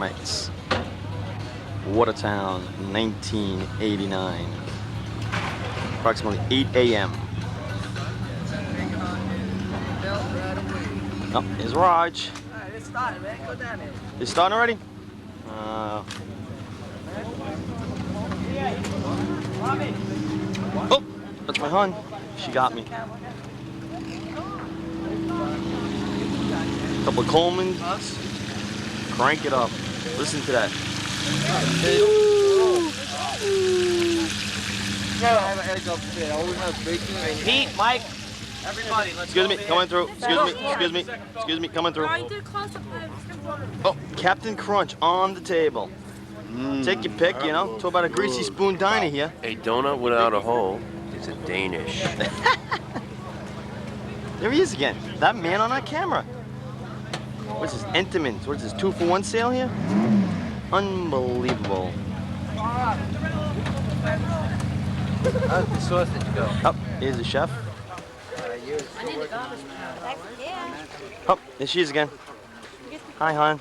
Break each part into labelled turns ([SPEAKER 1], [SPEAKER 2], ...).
[SPEAKER 1] Dynamites. Watertown, 1989. Approximately 8 a.m. Oh, here's Raj.
[SPEAKER 2] Alright, it's starting, man. Go down there.
[SPEAKER 1] It's starting already? Oh, that's my hun. She got me. Couple of Colemans. Crank it up. Listen to that. Pete, Mike.
[SPEAKER 2] Everybody, let's
[SPEAKER 1] Excuse me, coming through. Excuse me, coming through. Oh, Captain Crunch on the table. Take your pick, you know. Talk about a greasy spoon diner here.
[SPEAKER 3] A donut without a hole is a Danish.
[SPEAKER 1] There he is again. That man on that camera. What's his Entenmann's? What's his 2-for-1 sale here? Unbelievable.
[SPEAKER 2] How's the sausage go?
[SPEAKER 1] Oh, here's the chef. Oh, there she is again. Hi, hon.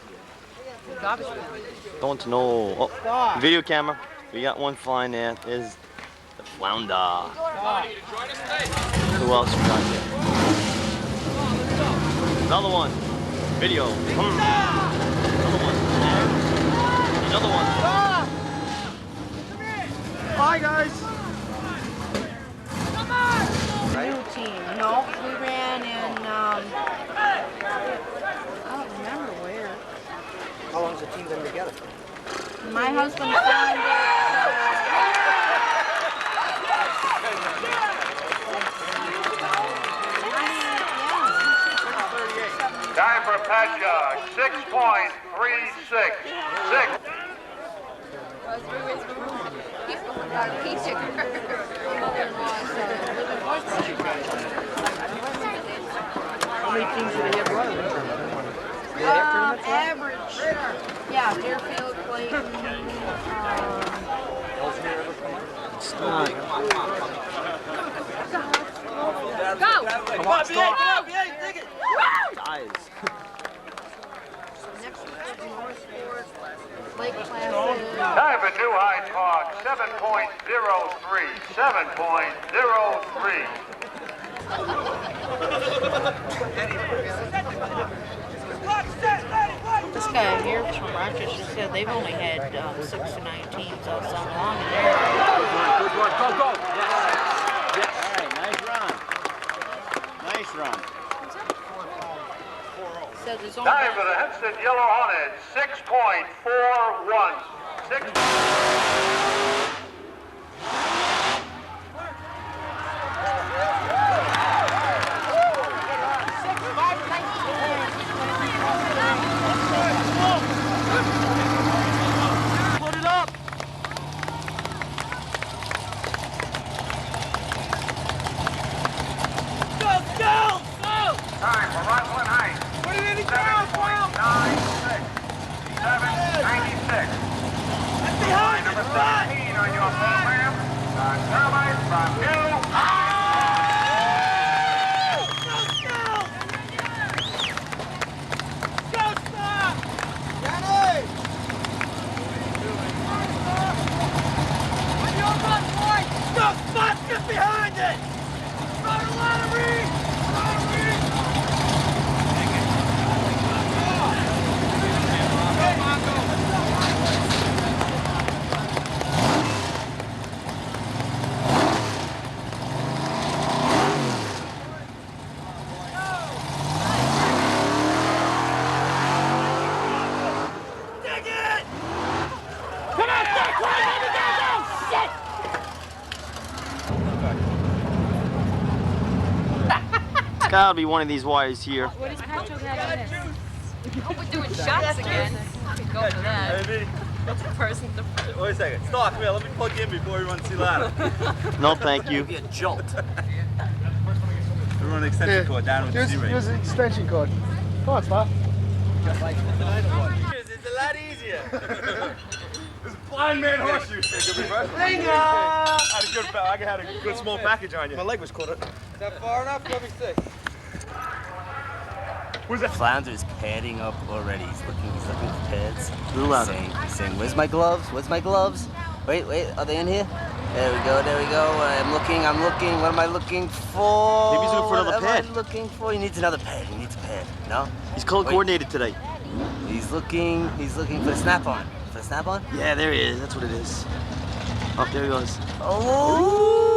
[SPEAKER 1] Don't know. Oh, video camera. We got one flying there. There's the flounder. Who else we got here? Another one. Video. Another one. Another one. Hi, guys.
[SPEAKER 4] New team. No, we ran in, I don't remember where.
[SPEAKER 2] How long's the team been together?
[SPEAKER 4] My husband found it.
[SPEAKER 5] Time for Pat Jog, 6.36. 6.
[SPEAKER 2] How many teams did he have running?
[SPEAKER 4] Average. Yeah, Deerfield, Clayton. Go!
[SPEAKER 2] Come on, stop. Take it.
[SPEAKER 1] Guys.
[SPEAKER 4] Next week is Northport, Lake Placid.
[SPEAKER 5] Time for New High Talk, 7.03. 7.03.
[SPEAKER 4] This guy here from Rochester said they've only had 6 to 9 teams all summer long in there.
[SPEAKER 2] Good work. Go.
[SPEAKER 1] Yes. All right, nice run.
[SPEAKER 4] So there's only
[SPEAKER 5] Time for the Hempstead Yellow Hornets, 6.41. 6.
[SPEAKER 1] Put it up.
[SPEAKER 2] Go!
[SPEAKER 5] Time for Roslyn Heights, 7.96. 7.96. Line number 17 on your program. Termites from New
[SPEAKER 2] Get behind it! Run a lottery!
[SPEAKER 1] It's gotta be one of these wires here.
[SPEAKER 4] What does Patrick have in this?
[SPEAKER 6] Oh, we're doing shots again. I could go for that. Person to
[SPEAKER 7] Wait a second. Stop. Come here. Let me plug in before we run see ladder.
[SPEAKER 1] No, thank you.
[SPEAKER 2] Be a jolt.
[SPEAKER 7] We run an extension cord down with the Z-ring.
[SPEAKER 8] Here's the extension cord. Come on, Spot.
[SPEAKER 7] It's a lot easier. This blind man horseshoe.
[SPEAKER 2] Bingo!
[SPEAKER 7] I had a good small package on you. My leg was caught up.
[SPEAKER 2] Is that far enough? Let me see.
[SPEAKER 9] Flounder's padding up already. He's looking for pads.
[SPEAKER 1] A little louder.
[SPEAKER 9] Saying, where's my gloves? Where's my gloves? Wait, are they in here? There we go. I'm looking. What am I looking for?
[SPEAKER 1] Maybe he's looking for another pad.
[SPEAKER 9] What am I looking for? He needs another pad. No?
[SPEAKER 1] He's color coordinated today.
[SPEAKER 9] He's looking for the snap-on. For the snap-on?
[SPEAKER 1] Yeah, there he is. That's what it is. Oh, there he goes.
[SPEAKER 9] Oh!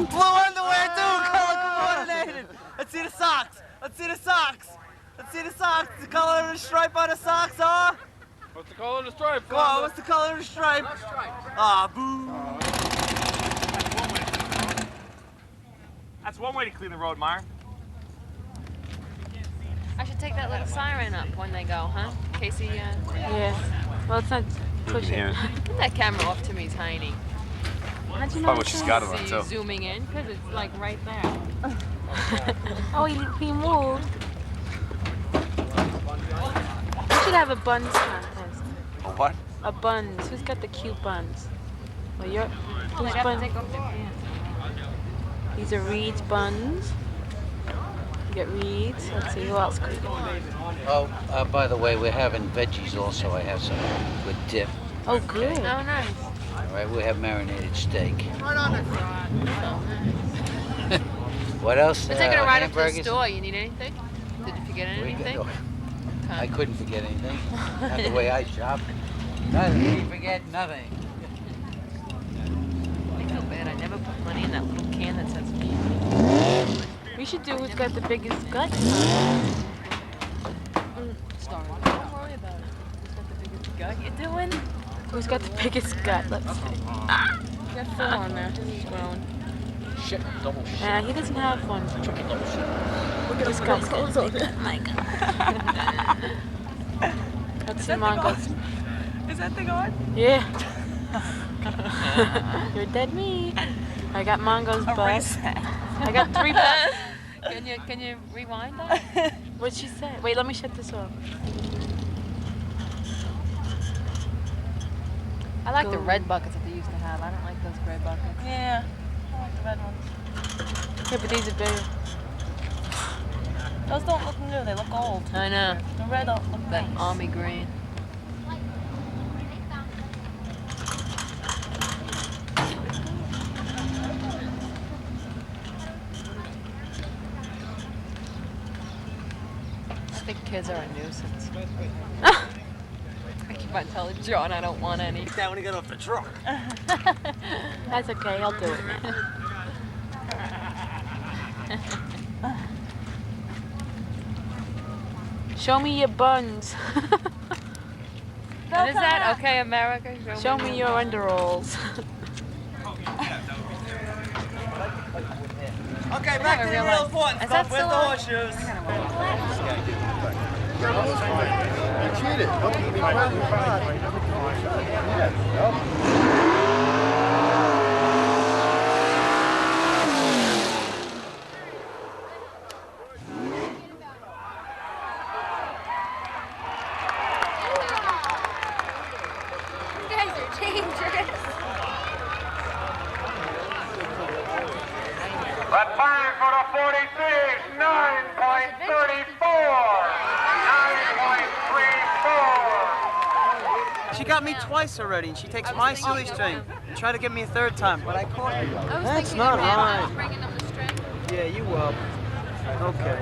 [SPEAKER 9] Blue underwear too, color coordinated. Let's see the socks. The color of the stripe on the socks, huh?
[SPEAKER 2] What's the color of the stripe?
[SPEAKER 9] Come on, what's the color of the stripe? Ah, boo.
[SPEAKER 7] That's one way to clean the road, Meyer.
[SPEAKER 6] I should take that little siren up when they go, huh? Casey,
[SPEAKER 4] Yeah. Well, it's not pushing.
[SPEAKER 6] Put that camera off to me, Tiny. How'd you know
[SPEAKER 7] Probably what she's got it on,
[SPEAKER 6] See
[SPEAKER 7] too.
[SPEAKER 6] zooming in? Because it's like right there.
[SPEAKER 4] Oh, he moved. We should have a buns contest.
[SPEAKER 7] A what?
[SPEAKER 4] A buns. Who's got the cute buns? Well,
[SPEAKER 6] They'd
[SPEAKER 4] whose
[SPEAKER 6] have to
[SPEAKER 4] buns?
[SPEAKER 6] take off their pants.
[SPEAKER 4] These are Reed's buns. You get Reed's. Let's see, who else could we get?
[SPEAKER 10] Oh, by the way, we're having veggies also. I have some with dip.
[SPEAKER 4] Oh, good.
[SPEAKER 6] Oh, nice.
[SPEAKER 10] All right, we have marinated steak. What else?
[SPEAKER 6] We're taking a ride up to the
[SPEAKER 10] hamburgers?
[SPEAKER 6] store. You need anything? Did you forget anything?
[SPEAKER 10] I couldn't forget anything. Not the way I shop. Nothing. Forget nothing.
[SPEAKER 6] I feel bad. I never put money in that little can that says me.
[SPEAKER 4] We should do who's got the biggest gut.
[SPEAKER 6] Sorry. Don't worry about it. Who's got the biggest gut you doing?
[SPEAKER 4] Who's got the biggest gut? Let's see.
[SPEAKER 6] You got 4 on there. He's grown.
[SPEAKER 2] Shit, double shit.
[SPEAKER 4] Nah, he doesn't have one.
[SPEAKER 2] Triple double shit.
[SPEAKER 4] This guy's got oh my God. Let's see Mongo's.
[SPEAKER 6] Is that thing on?
[SPEAKER 4] Yeah. You're dead meat. I got Mongo's butt. I got 3 butts.
[SPEAKER 6] Can you rewind that?
[SPEAKER 4] What'd she say? Wait, let me shut this off.
[SPEAKER 6] I like the red buckets that they used to have. I don't like those gray buckets.
[SPEAKER 11] Yeah, I like the red ones.
[SPEAKER 4] Yeah, but these are bigger.
[SPEAKER 11] Those don't look new, they look old.
[SPEAKER 6] I know.
[SPEAKER 11] The red don't look
[SPEAKER 6] That
[SPEAKER 11] nice.
[SPEAKER 6] army green. I think kids are a nuisance. I keep on telling John I don't want any.
[SPEAKER 9] That when he got off the truck.
[SPEAKER 4] That's okay, I'll do it. Show me your buns.
[SPEAKER 6] What is that? Okay, America.
[SPEAKER 4] Show me your underalls.
[SPEAKER 9] Okay, back to the real important
[SPEAKER 6] Is that
[SPEAKER 9] stuff with
[SPEAKER 6] still
[SPEAKER 9] the
[SPEAKER 6] on?
[SPEAKER 9] horseshoes.
[SPEAKER 8] You cheated.
[SPEAKER 6] You guys are dangerous.
[SPEAKER 5] The time for the 43 is 9.34. 9.34.
[SPEAKER 9] She got me twice already, and she takes my silly string and tried to get me a 3rd time, but I caught her. That's not right.
[SPEAKER 6] Bringing them the string.
[SPEAKER 9] Yeah, you will. Okay.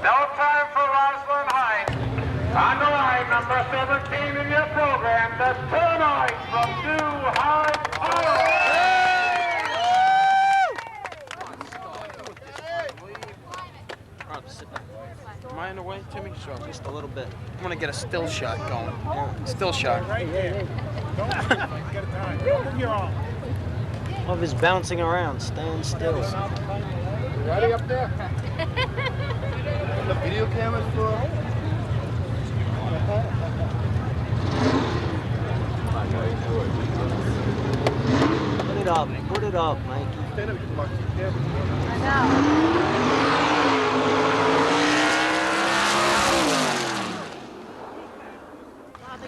[SPEAKER 5] No time for Rosalind Heights. On the line, number 17 in your program, the Tonight from New High Power.
[SPEAKER 1] Am I in the way, Timmy? Sure, just a little bit. I want to get a still shot going. Still shot.
[SPEAKER 8] Right here. You're on.
[SPEAKER 1] Of his bouncing around, stand still.
[SPEAKER 8] You ready up there? The video camera's for.
[SPEAKER 1] Put it up, Mikey.
[SPEAKER 8] stand up, you can watch the camera.
[SPEAKER 6] I know.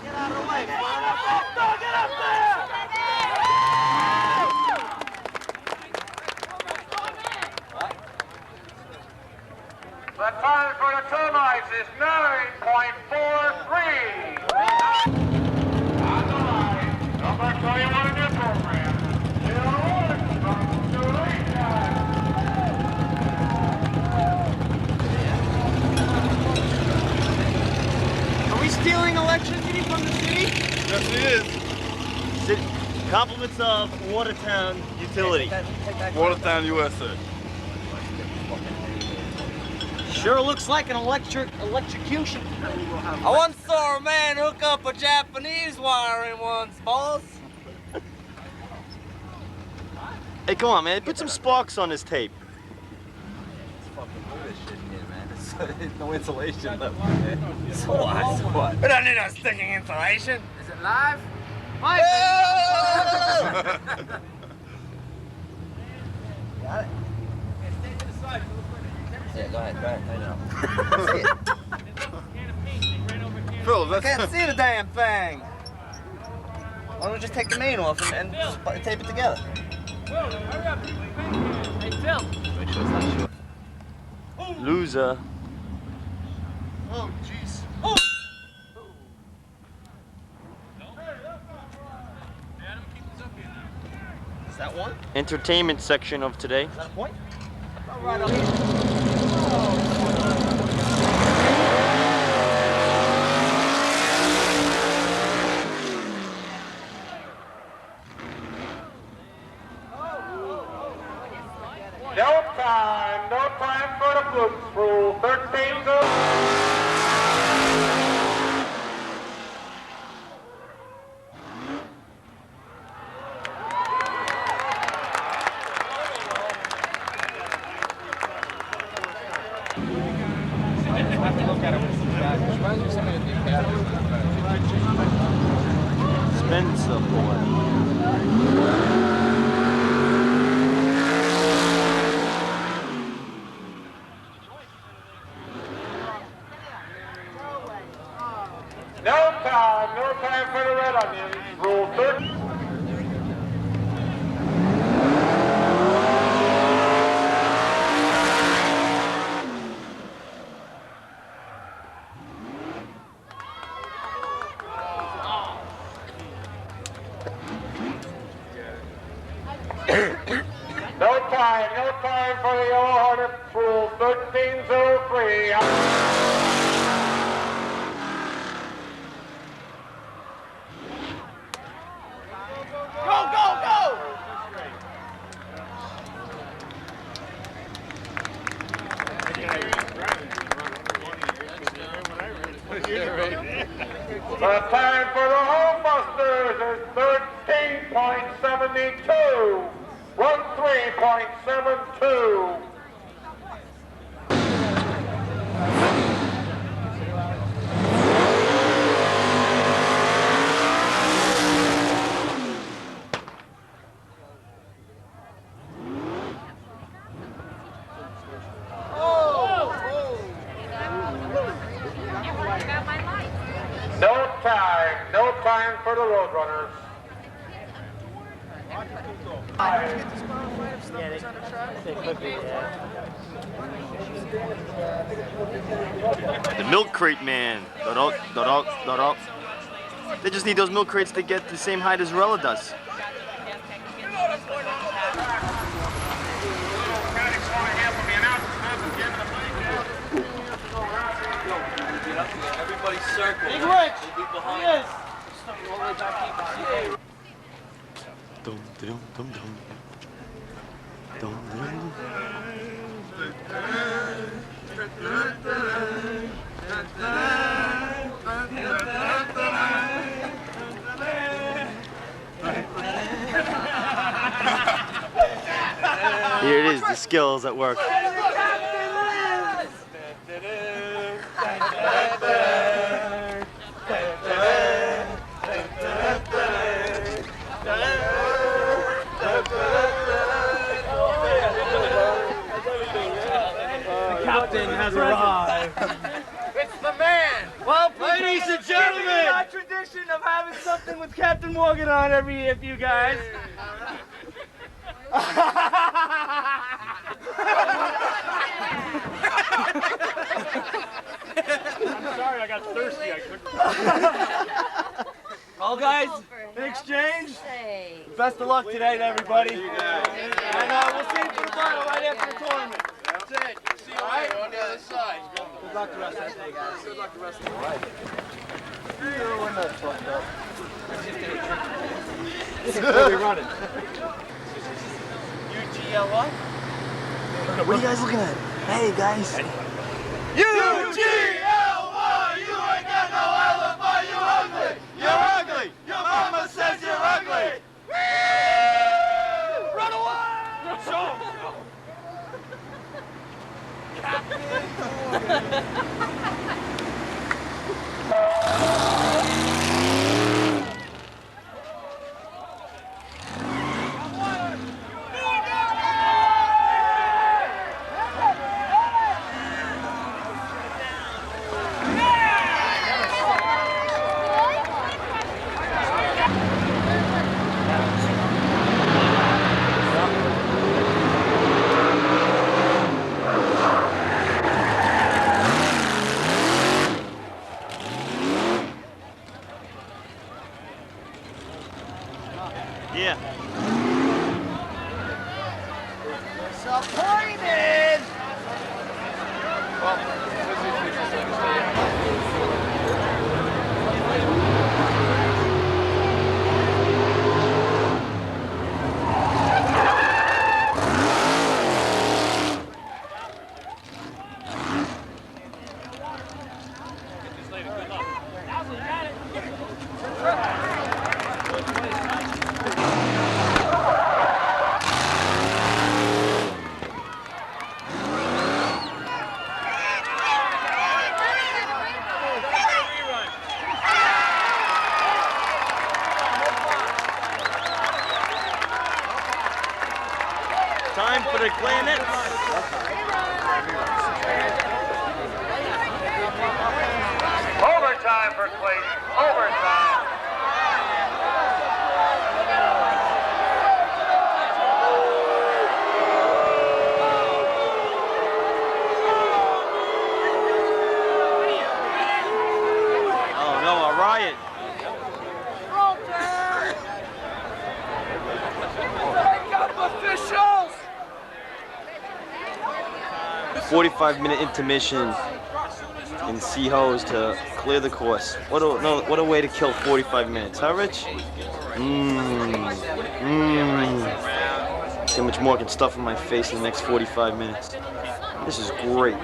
[SPEAKER 2] Get out of the way, get up there!
[SPEAKER 5] The time for the two nights is 9.43. On the line, number 21 in your program, 01 from Eureka.
[SPEAKER 1] Are we stealing electricity from the city?
[SPEAKER 8] Yes, it is.
[SPEAKER 1] Compliments of Watertown Utility.
[SPEAKER 8] Watertown, USA.
[SPEAKER 1] Sure looks like an electrocution.
[SPEAKER 9] I once saw a man hook up a Japanese wiring once, boss.
[SPEAKER 1] Hey, come on, man. Put some sparks on this tape.
[SPEAKER 7] It's fucking Buddha shit here, man. It's no insulation left, man. So what?
[SPEAKER 9] We don't need no sticking insulation.
[SPEAKER 10] Is it live?
[SPEAKER 9] Got it? Yeah, go ahead. I know.
[SPEAKER 8] Phil,
[SPEAKER 9] I can't see the damn thing. Why don't we just take the main off and tape it together?
[SPEAKER 6] Hey, Phil.
[SPEAKER 7] Make sure it's not short.
[SPEAKER 1] Loser.
[SPEAKER 8] Oh, jeez.
[SPEAKER 9] Is that one?
[SPEAKER 1] Entertainment section of today.
[SPEAKER 9] Is that a point? All right, up here.
[SPEAKER 5] No time for the flukes. Rule 13.
[SPEAKER 1] Spencer boy.
[SPEAKER 5] No time for the red onions. Rule 13. No time for the yellow hornet. Rule 1303. The time for the home busters is 13.72. 13.72. No time for the Roadrunners.
[SPEAKER 1] The milk crate man. Da-dog. They just need those milk crates to get the same height as Rella does.
[SPEAKER 7] Everybody circle.
[SPEAKER 2] Big Rich!
[SPEAKER 7] We'll be behind.
[SPEAKER 2] He is! All the way back here.
[SPEAKER 1] Dum, dum, dum, dum. Dum, dum, Here it is, the skills at work.
[SPEAKER 2] has arrived.
[SPEAKER 8] It's the man.
[SPEAKER 2] Well, ladies and gentlemen, our tradition of having something with Captain Morgan on every year for you guys.
[SPEAKER 8] I'm sorry, I got thirsty. I couldn't.
[SPEAKER 2] All guys, in exchange, best of luck today to everybody. And we'll see you for the final right after the tournament.
[SPEAKER 8] That's it. See you later on the other side.
[SPEAKER 2] Good luck the rest of the day, guys. Good luck the rest of the day.
[SPEAKER 8] We're not fucked up.
[SPEAKER 2] What are you running? UGLY? What are you guys looking at? Hey, guys.
[SPEAKER 8] UGLY! You ain't got no alibi, you ugly! You're ugly! Your mama says you're ugly! Run away! Show
[SPEAKER 1] Yeah.
[SPEAKER 2] Disappointed!
[SPEAKER 1] Time for the clarinets.
[SPEAKER 5] Overtime for Clayton. Overtime.
[SPEAKER 1] Oh no, a riot. 45-minute intermission in Sea-Hose to clear the course. What a way to kill 45 minutes, huh, Rich? See how much more I can stuff in my face in the next 45 minutes. This is great.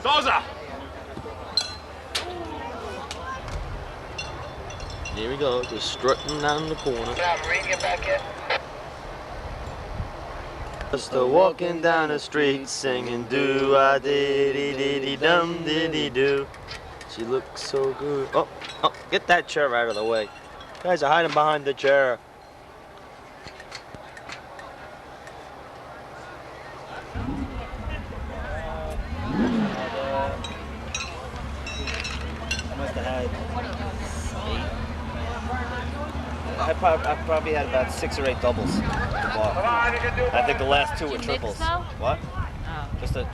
[SPEAKER 8] Souza!
[SPEAKER 1] Here we go, just strutting down the corner.
[SPEAKER 5] Marine, get back in.
[SPEAKER 1] Just walking down the street singing do-a-diddy-diddy-dum-diddy-do. She looks so good. Oh, get that chair out of the way. You guys are hiding behind the chair.
[SPEAKER 2] I must have had 8. I probably had about 6 or 8 doubles at the bar. I think the last 2 were triples. What?
[SPEAKER 4] Oh.
[SPEAKER 2] Just a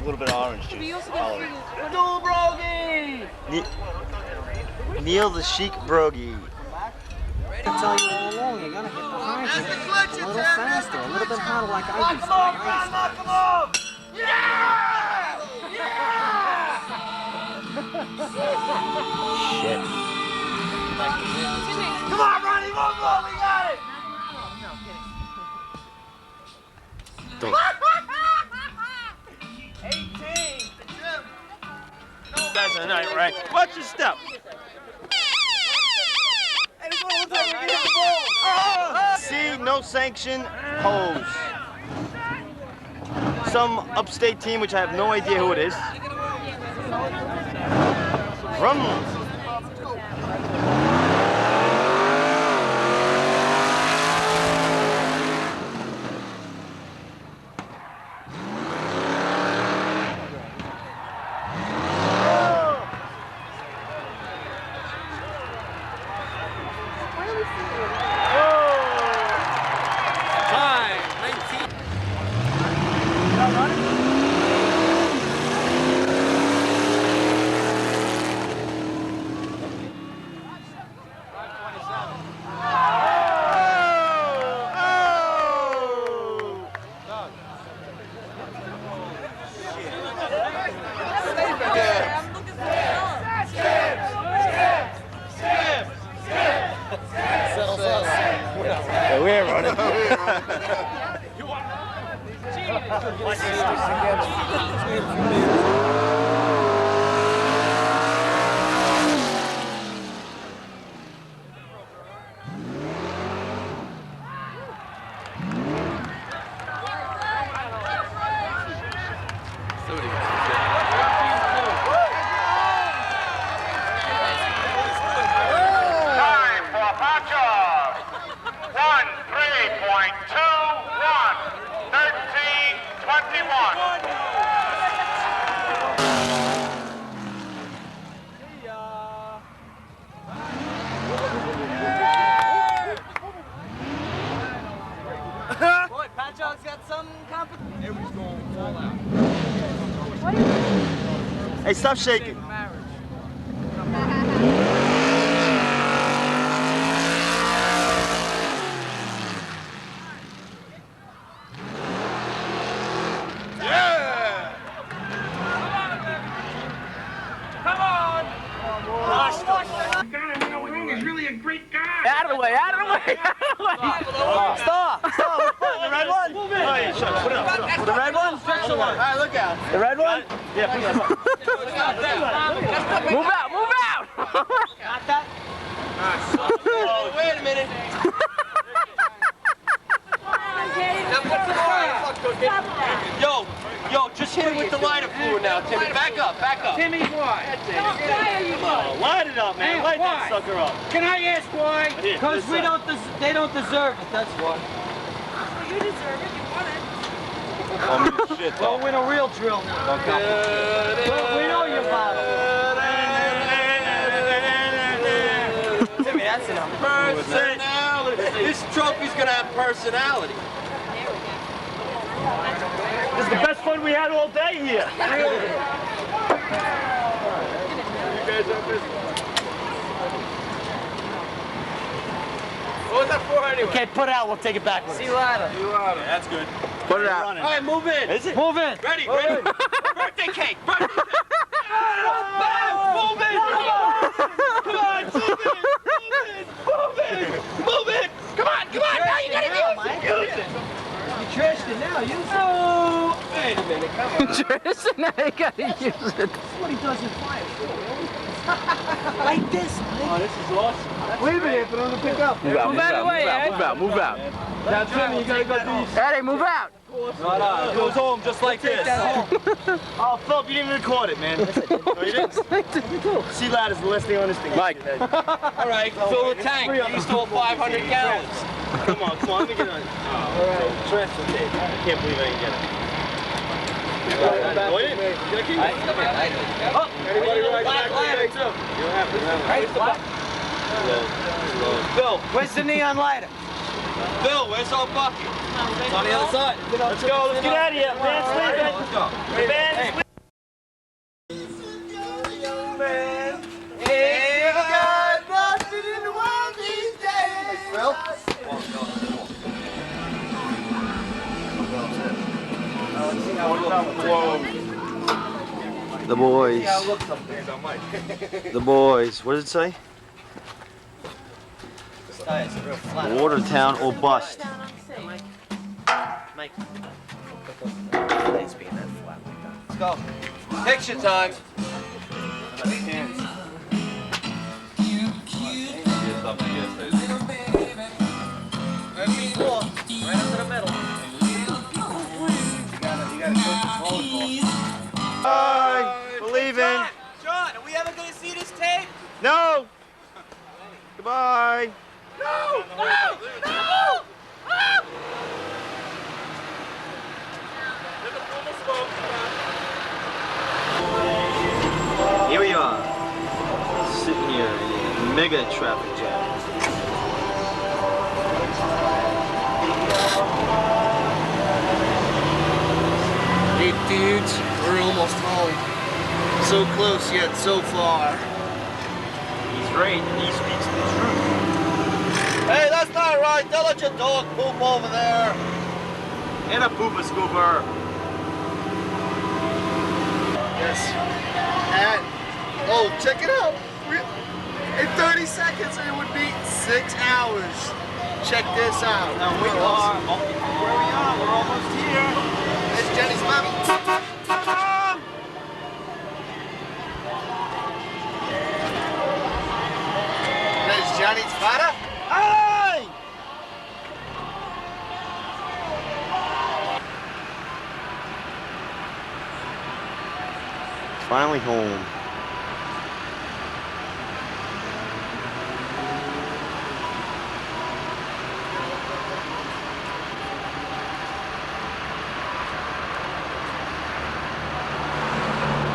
[SPEAKER 2] little bit of orange juice.
[SPEAKER 4] But you also
[SPEAKER 2] Olive.
[SPEAKER 4] get free.
[SPEAKER 2] Dual Brogy!
[SPEAKER 1] Neil the Chic Brogy.
[SPEAKER 9] I tell you all along, you gotta hit the high a little faster, a little bit harder like I used to.
[SPEAKER 8] Knock him off! Yeah!
[SPEAKER 9] Shit.
[SPEAKER 8] Come on, Ronnie, one more, we got it!
[SPEAKER 1] Don't.
[SPEAKER 8] 18!
[SPEAKER 1] That's a night, right? Watch your step. See, no sanction, hose. Some upstate team, which I have no idea who it is. From
[SPEAKER 2] Hey, we ain't running.
[SPEAKER 5] Time for Pacho. 1:3.21. 13:21.
[SPEAKER 2] Boy, Patchock's got some competition. It was going to fall out.
[SPEAKER 1] Hey, stop shaking.
[SPEAKER 2] Out of the way, out of the way, out of the way. Stop, stop. The red one? Move in. Oh, yeah, sure. Put it up, put it up. The red one? All right, look out. The red one? Yeah, put it up. Move out, move out. Got that? Oh, wait a minute. Yo, just hit it with the lighter fluid now, Timmy. Back up, back up.
[SPEAKER 10] Timmy, why?
[SPEAKER 1] Oh, light it up, man. Light that sucker up.
[SPEAKER 10] Can I ask why?
[SPEAKER 2] Because they don't deserve it, that's why.
[SPEAKER 11] You deserve it. You want it.
[SPEAKER 2] Oh, shit. Well, we're in a real drill now. We know you're bottom. Timmy, that's enough. Personality. This trophy's gonna have personality.
[SPEAKER 1] This is the best fun we had all day here.
[SPEAKER 2] Really?
[SPEAKER 1] You guys are busy.
[SPEAKER 2] What was that for anyway? Okay, put it out. We'll take it back. See you later.
[SPEAKER 1] That's good.
[SPEAKER 2] Put it out. All right, move in.
[SPEAKER 1] Is it?
[SPEAKER 2] Move in. Ready, ready. Birthday cake. Birthday cake. Move in. Come on, move in. Move in. Move in. Come on, come on. Now you gotta use it. You trashed it now. Use it. Oh, wait a minute. Come on.
[SPEAKER 10] Trashed it now. You gotta use it.
[SPEAKER 2] This is what he does in fire. Like this.
[SPEAKER 1] Oh, this is awesome.
[SPEAKER 2] Wait a minute, but I'm gonna pick up.
[SPEAKER 10] Move out of the way, Ed. Move out, move out.
[SPEAKER 2] Now, Timmy, you gotta go do these.
[SPEAKER 10] Eddie, move out.
[SPEAKER 2] No, it goes home just like this.
[SPEAKER 1] Oh, Philip, you didn't even record it, man. No, you didn't. Sea ladder's the last thing on this thing.
[SPEAKER 10] Mike.
[SPEAKER 2] All right, fill the tank. You stole 500 gallons.
[SPEAKER 1] Come on, let me get on. Transfer tape. I can't believe I didn't get it.
[SPEAKER 2] Everybody rides back today, too.
[SPEAKER 1] You don't have to.
[SPEAKER 2] Bill, where's the neon lighter? Bill, where's our bucket? It's on the other side.
[SPEAKER 1] Let's go, let's get out of here. Band's leaving.
[SPEAKER 2] Let's go.
[SPEAKER 1] The band's leaving.
[SPEAKER 8] Ain't got nothing in the world these days.
[SPEAKER 2] Bill?
[SPEAKER 1] The boys. The boys. What does it say? Watertown or bust.
[SPEAKER 2] Mike. Let's go. Picture time. Right up to the middle.
[SPEAKER 1] Bye. We're leaving.
[SPEAKER 2] John, are we ever going to see this tape?
[SPEAKER 1] No. Goodbye.
[SPEAKER 2] No! No! No!
[SPEAKER 1] Here we are, sitting here in a mega traffic jam.
[SPEAKER 2] Hey dudes, we're almost home. So close yet so far.
[SPEAKER 1] He's right, and he speaks the truth.
[SPEAKER 2] Hey, that's not right. Don't let your dog poop over there.
[SPEAKER 1] And a pooper scooper.
[SPEAKER 2] Yes. And, oh, check it out. In 30 seconds, it would be 6 hours.
[SPEAKER 12] check this out.
[SPEAKER 1] Now we are, where we are, we're almost here.
[SPEAKER 12] There's Jenny's mommy. There's Johnny's father.
[SPEAKER 1] Hey! Finally home.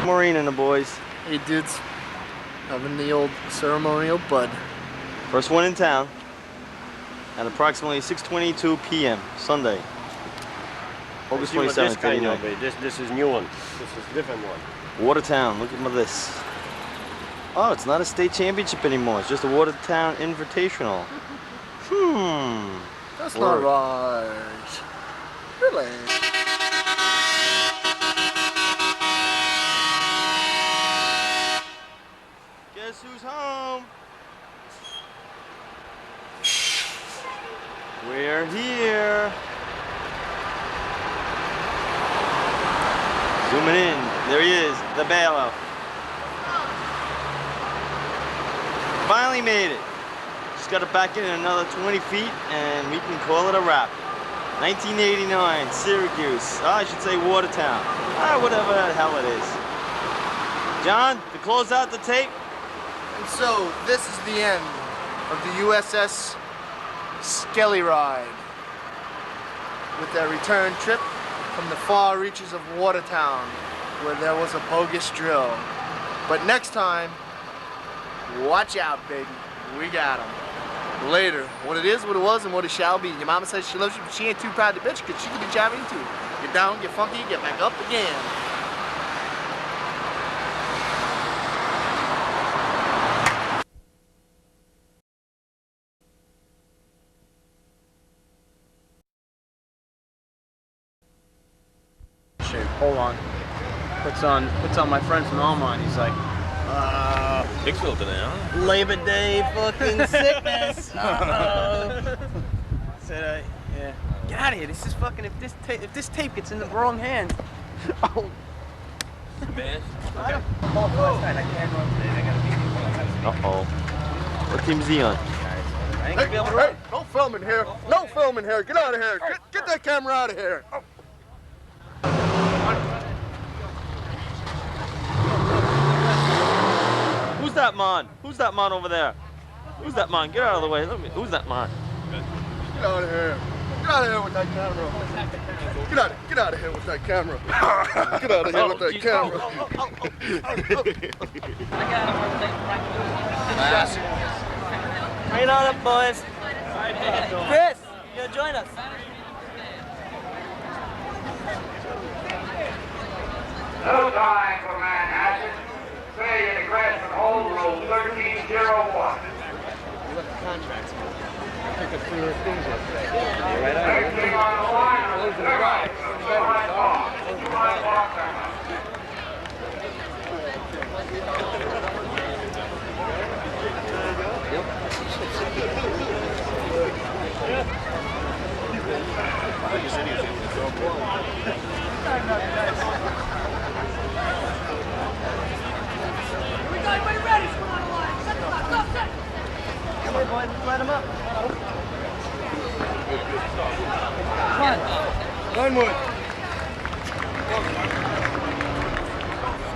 [SPEAKER 1] Maureen and the boys.
[SPEAKER 12] Hey dudes, having the old ceremonial bud.
[SPEAKER 1] First one in town at approximately 6:22 p.m. Sunday, August 27th, 89.
[SPEAKER 3] This is new one. This is different one.
[SPEAKER 1] Watertown, look at this. Oh, it's not a state championship anymore. It's just a Watertown Invitational.
[SPEAKER 12] That's not right. Really?
[SPEAKER 1] Guess who's home? We're here. Zooming in. There he is, the bailout. Finally made it. Just got to back in another 20 feet and we can call it a wrap. 1989, Syracuse. I should say Watertown. Whatever the hell it is. John, to close out the tape.
[SPEAKER 12] And so, this is the end of the USS Skelly Ride with their return trip from the far reaches of Watertown, where there was a bogus drill. But next time, watch out, baby. We got them. Later. What it is, what it was, and what it shall be. Your mama says she loves you, but she ain't too proud to bitch, because she could be jabbing too. Get down, get funky, get back up again.
[SPEAKER 10] Hold on. Puts on my friend from Almont. He's like,
[SPEAKER 3] Hicksville today, huh?
[SPEAKER 10] Labor Day fucking sickness. Said, yeah. Get out of here. This is fucking. If this tape gets in the wrong hands. Oh.
[SPEAKER 3] Bad.
[SPEAKER 1] Uh-oh. What team's he on?
[SPEAKER 12] Hey, no filming here. No filming here. Get out of here. Get that camera out of here. Oh.
[SPEAKER 1] Who's that man? Who's that man over there? Who's that man? Get out of the way. Who's that man?
[SPEAKER 12] Get out of here. Get out of here with that camera. Get out of here with that camera. Get out of here with that camera.
[SPEAKER 9] Right on up, boys. Chris, you gonna join us?
[SPEAKER 5] No time for Manhattan. Failure to grasp and hold rule 1301. Exiting on the line on the right from the right off. Right off there.
[SPEAKER 9] Come on, boys, let's light him up. Come on.
[SPEAKER 12] Glenwood.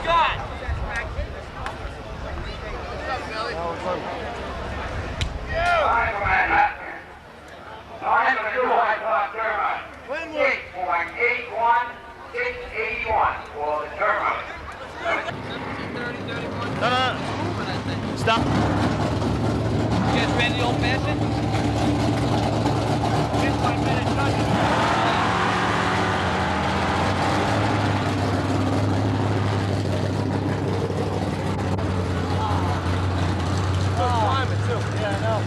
[SPEAKER 9] Scott!
[SPEAKER 5] Time for Manhattan. Time for two high top termite. 8.81, 681 for the termite.
[SPEAKER 1] No. Stop.
[SPEAKER 10] You guys ready the old fashioned? 5 minutes,
[SPEAKER 9] Yeah, I know.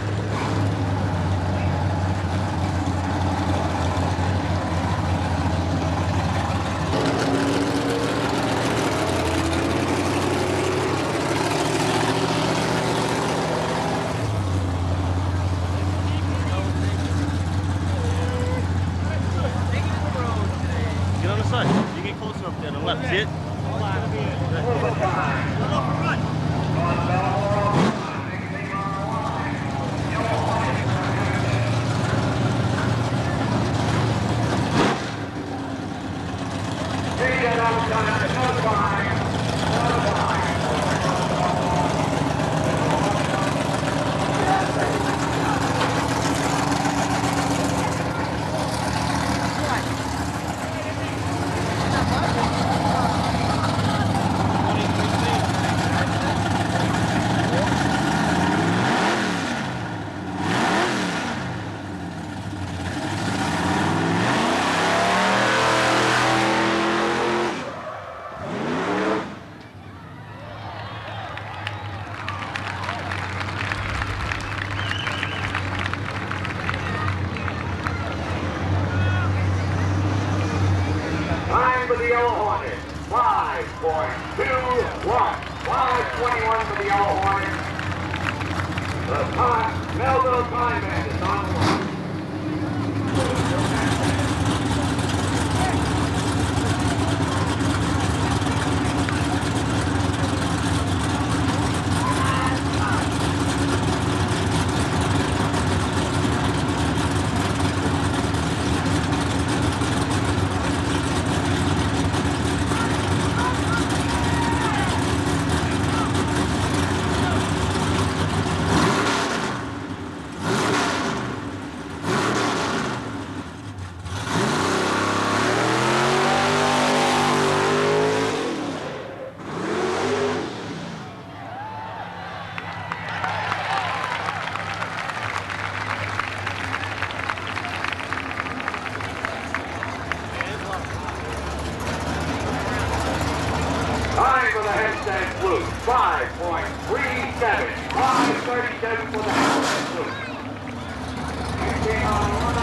[SPEAKER 1] side. You get closer up there on the left. See it?
[SPEAKER 5] Time for the yellow hornet. 5.21. 5:21 for the yellow hornet. The time, Melville time band is on the line. Time for the headset blue, 5.37. 5:37 for the headset blue. Anything on the line?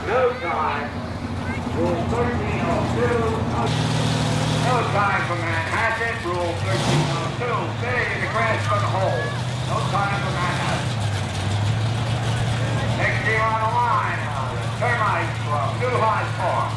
[SPEAKER 5] No time. Rule 1302. No time for Manhattan. Rule 1302. Stay in the crash for the hole. No time for Manhattan. Next team on the line. Termites from New High Park.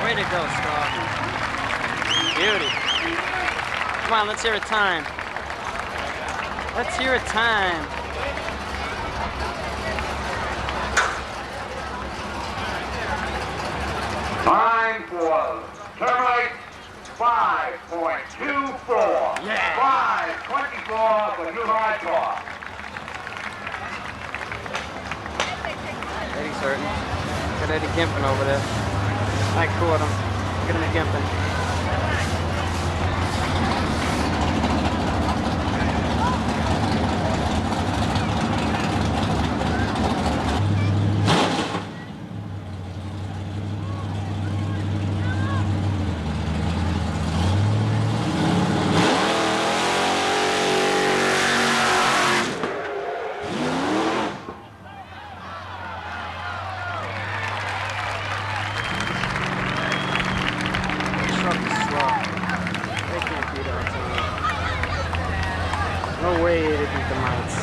[SPEAKER 13] Way to go, Star. Beauty. Come on, let's hear a time. Let's hear a time.
[SPEAKER 5] Time for Termite 5.24.
[SPEAKER 13] Yeah.
[SPEAKER 5] 5:24 for New High Park.
[SPEAKER 13] Eddie's hurting. Got Eddie gimping over there. I caught him. Look at him gimping. No way they beat the mites.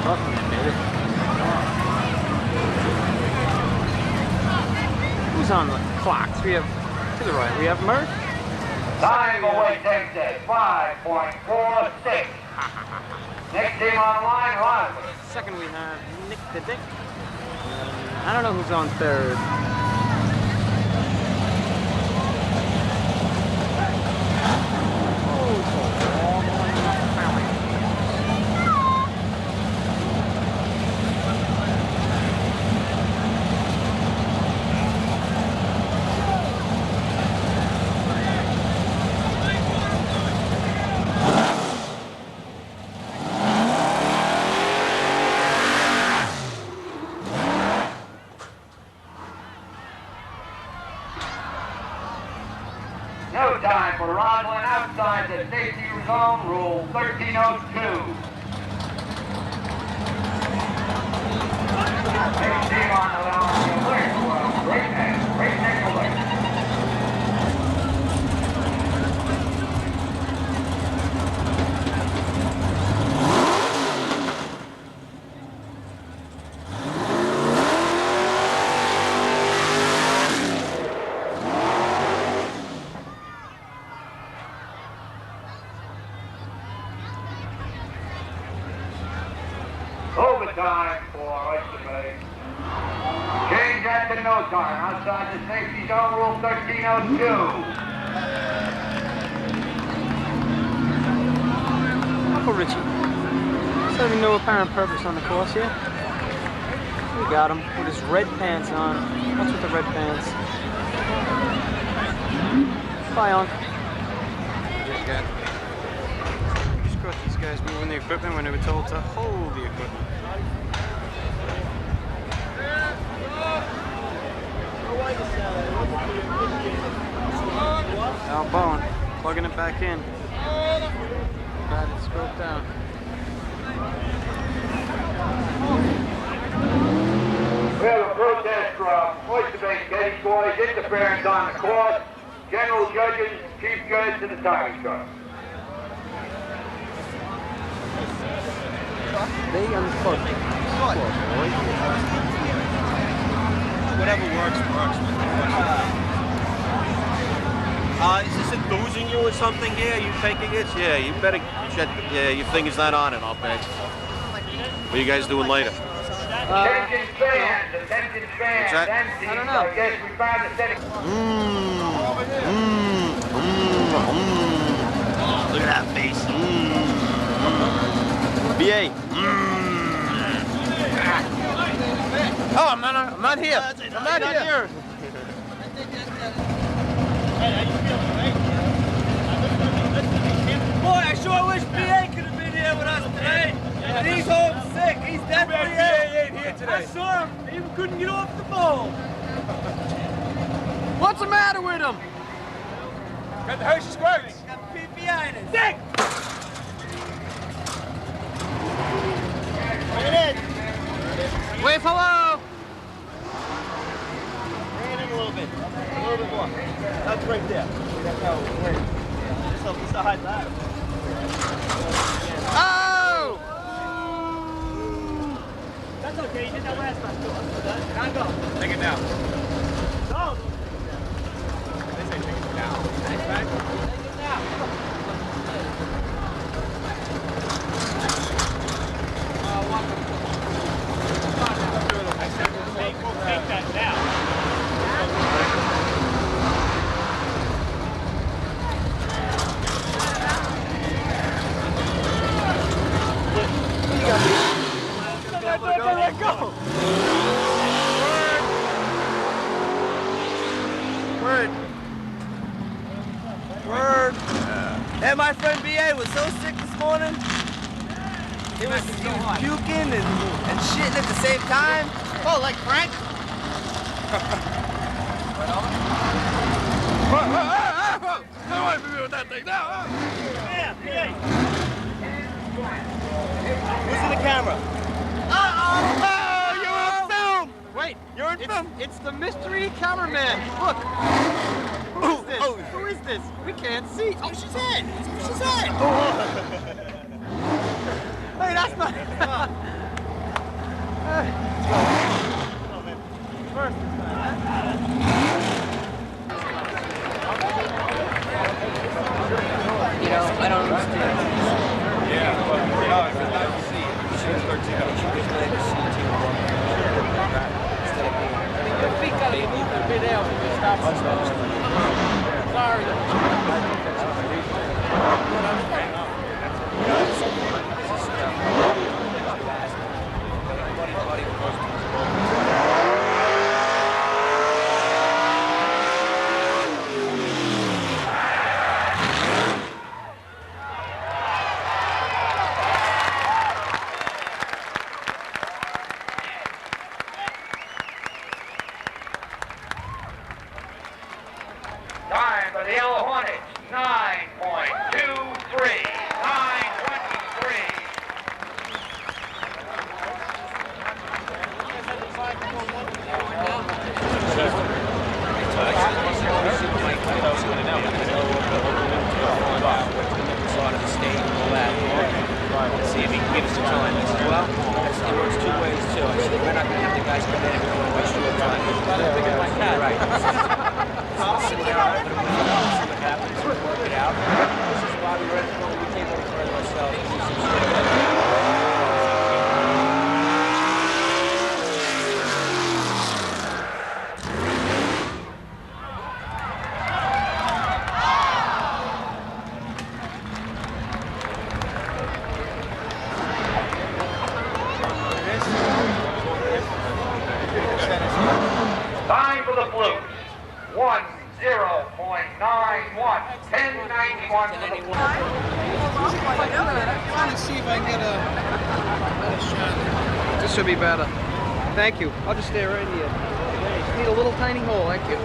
[SPEAKER 13] Oh, they made it. Who's on the clocks? We have, to the right, we have Murph.
[SPEAKER 5] Time for weight exit, 5.46. Next team on the line, Riley.
[SPEAKER 13] Second we have Nick the Dick. I don't know who's on third.
[SPEAKER 5] No time for Roslyn outside the safety zone, rule 1302. Next team on the line, alert, breakneck alert. Overtime for Oyster Bay. Change that to no time. Outside the safety zone, rule 1302.
[SPEAKER 13] Uncle Richie. Serving no apparent purpose on the course here. We got him with his red pants on. What's with the red pants? Bye, Unc. Just caught these guys moving the equipment when they were told to hold the equipment. Al Bowen, plugging it back in. Got it scoped out.
[SPEAKER 5] We have a protest from Oyster Bay Getty Boys, interference on the course, general judges, chief judge, and the timing truck.
[SPEAKER 13] They unplugged the course, boys.
[SPEAKER 3] Whatever works. Is this enthusing you or something here? You taking it? Yeah, you better check. Yeah, your finger's not on it, I'll bet. What are you guys doing later?
[SPEAKER 5] Attention fans, empty.
[SPEAKER 13] I don't know.
[SPEAKER 5] I guess we found the setting.
[SPEAKER 1] Look at that face. BA.
[SPEAKER 2] Oh, I'm not here. I'm not here.
[SPEAKER 8] Boy, I sure wish BA could have been here with us today. And he's home sick. He's definitely ill. Ain't here today. I saw him. He even couldn't get off the ball.
[SPEAKER 2] What's the matter with him?
[SPEAKER 8] Got the Hershey squirts. Got the PPI. Sick. Bring it in.
[SPEAKER 2] Wave hello.
[SPEAKER 8] Bring it in a little bit. A little bit more. That's right there. That's how it works. Just a high ladder.
[SPEAKER 2] Oh!
[SPEAKER 8] That's okay. You did that last time too. Now go.
[SPEAKER 2] Take it down.
[SPEAKER 8] Go.
[SPEAKER 2] They say take it down.
[SPEAKER 8] Take it down. Take that down. Let go.
[SPEAKER 9] Word. And my friend BA was so sick this morning. He was puking and shitting at the same time.
[SPEAKER 2] Oh, like Frank?
[SPEAKER 8] I want to be with that thing now. Yeah, BA. Who's in the camera?
[SPEAKER 2] Oh, you're on film! Wait, you're on film? It's the mystery cameraman. Look. Who is this? Who is
[SPEAKER 13] this? We can't see. Oh, she's in. She's in. Hey, that's not. First
[SPEAKER 2] You know, I don't understand. Yeah, but you know, if it's not to see, she's 13. She's glad to see team one. Instead of being. Your feet gotta be moving a bit out when you stop. Sorry.
[SPEAKER 5] Time for the Yellow Hornets, 9.23, 9:23.
[SPEAKER 2] See if he can give us some time. I said, well, it works two ways too. I said, we're not going to have the guys come in and we want to waste your time. Right. See what happens, work it out. This is Bobby Redford. We can't go further ourselves. Do some shit.
[SPEAKER 5] Time for the Blues, 10.91, 10:91 for the Blues.
[SPEAKER 8] Trying to see if I can get a shot. This should be better. Thank you. I'll just stay right here. Just need a little tiny hole. Thank you.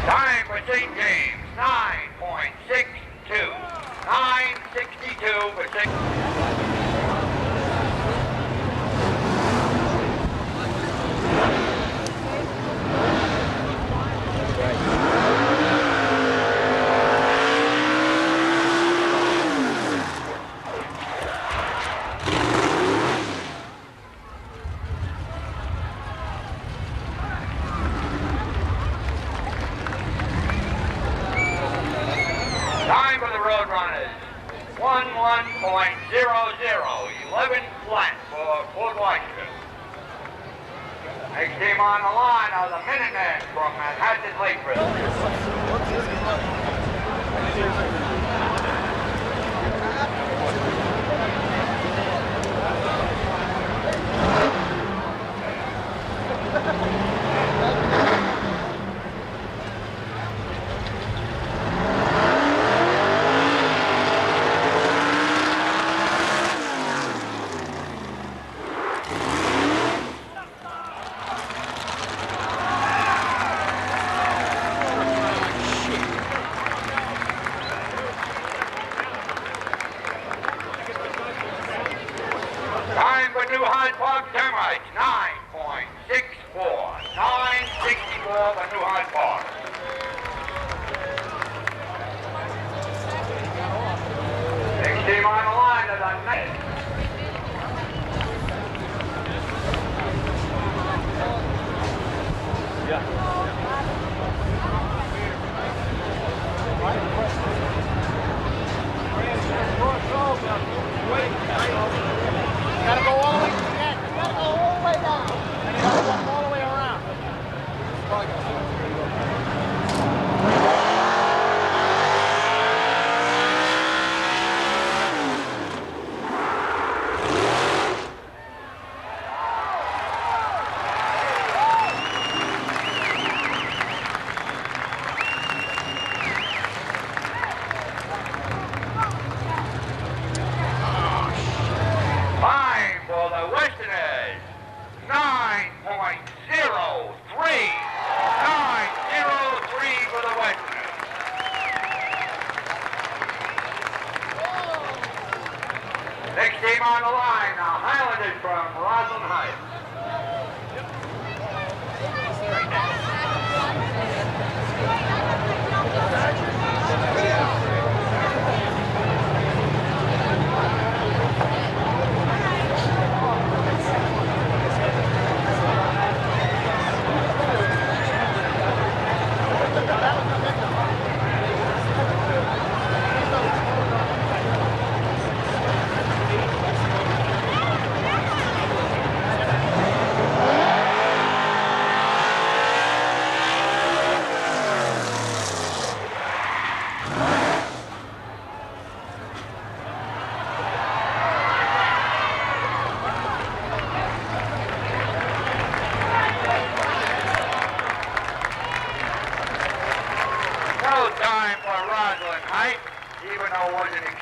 [SPEAKER 5] Time for St. James, 9.62, 9:62 for St. Time for the Roadrunners, 11.00, 11 flat for Port Washington. Next team on the line are the Minutemen from Manhattan Lakeville. Time for New Hyde Park Termites, 9.64, 9:64 for New Hyde Park. Next team on the line is the Knights.
[SPEAKER 8] Gotta go all the way to the end. You gotta go all the way down. And you gotta walk all the way around.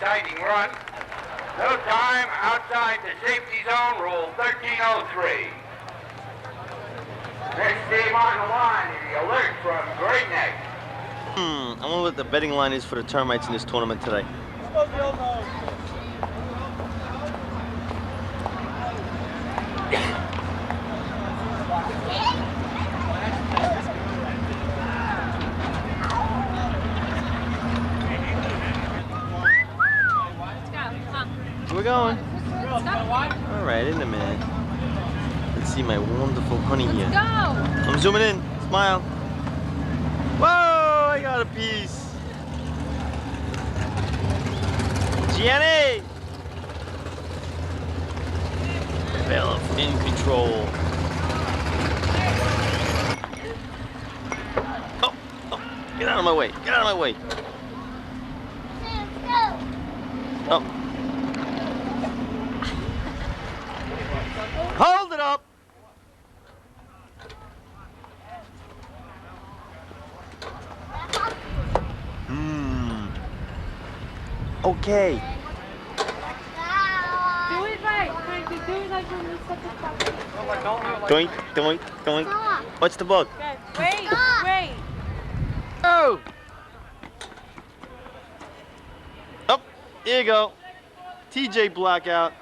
[SPEAKER 5] exciting run. No time outside the safety zone, rule 1303. Next team on the line is the Alert from Great Neck.
[SPEAKER 1] I wonder what the betting line is for the termites in this tournament today. We're going. All right, in a minute. Let's see my wonderful honey here.
[SPEAKER 6] Go!
[SPEAKER 1] I'm zooming in. Smile. Whoa! I got a piece. Gianni! Bailiff in control. Oh! Get out of my way! Get out of my way! Oh! Hold it up! Okay.
[SPEAKER 11] Do it right, Frankie. Do it like when you set the clock.
[SPEAKER 1] Doink, doink, doink. What's the bug?
[SPEAKER 11] Good. Wait, wait.
[SPEAKER 1] Oh! Oh, here you go. TJ blackout.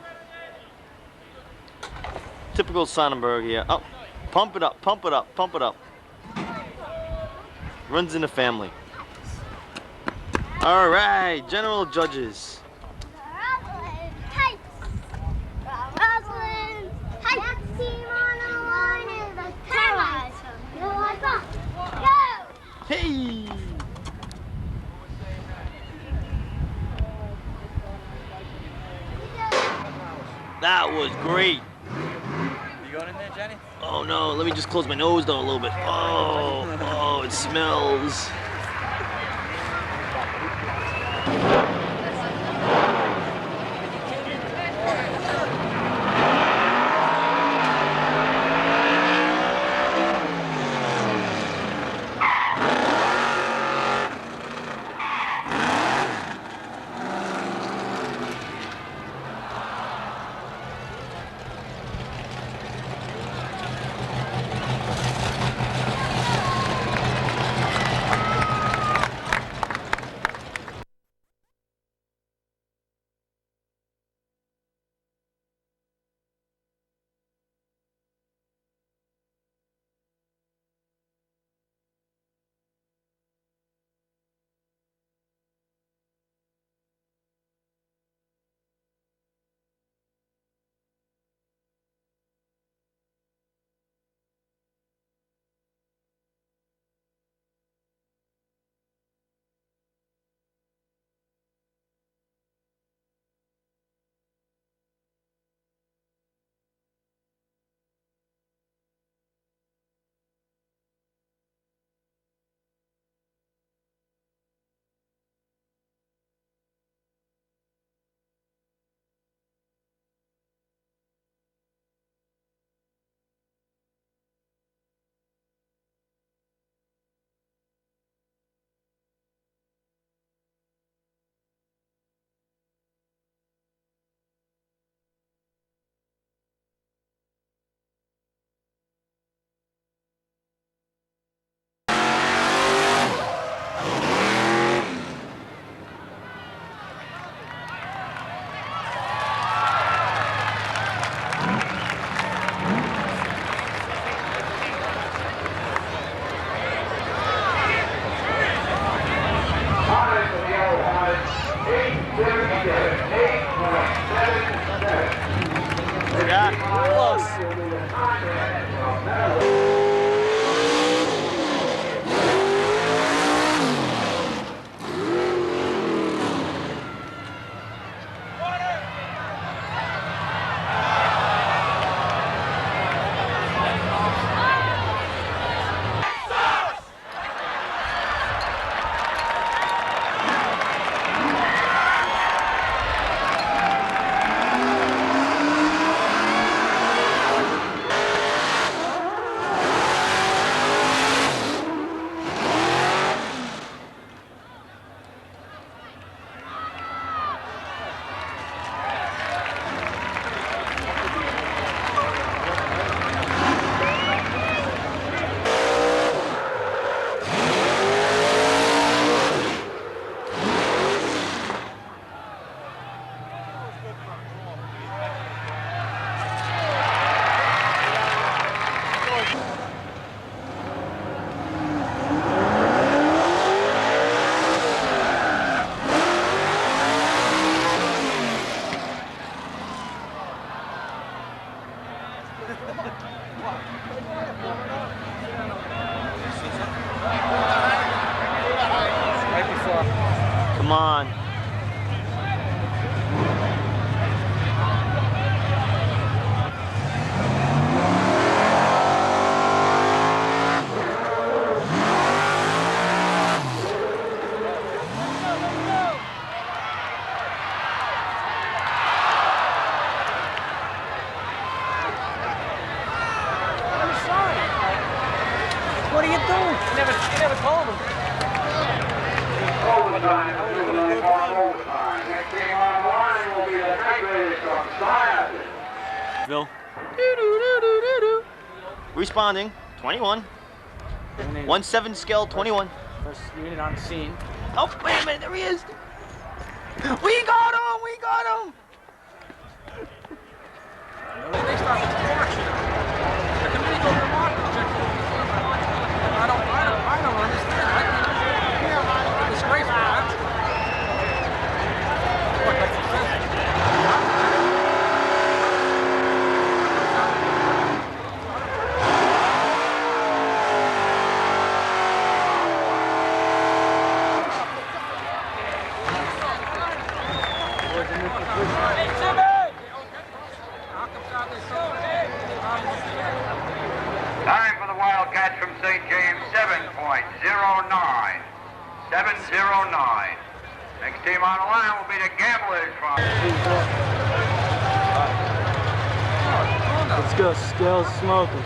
[SPEAKER 1] Typical Sonnenberg here. Oh, pump it up, pump it up, pump it up. Runs in the family. All right, general judges. Hey! That was great.
[SPEAKER 7] You going in there, Jenny?
[SPEAKER 1] Oh no, let me just close my nose though a little bit. Oh, it smells. Come on.
[SPEAKER 13] What are you doing? You never told him.
[SPEAKER 5] Overtime. Next game on the line will be the night raiders from Science.
[SPEAKER 1] Phil. Responding. 21. 1-7 scale. 21.
[SPEAKER 13] First unit on the scene.
[SPEAKER 1] Oh, wait a minute. There he is. We got him. We got him.
[SPEAKER 8] They start construction. The committee goes to market. I don't understand. I can't. Disgraceful, man. What, that's excessive.
[SPEAKER 5] Time for the Wildcats from St. James, 7.09. 7:09. Next team on the line will be the Gamblers from...
[SPEAKER 1] Let's go. Still smoking.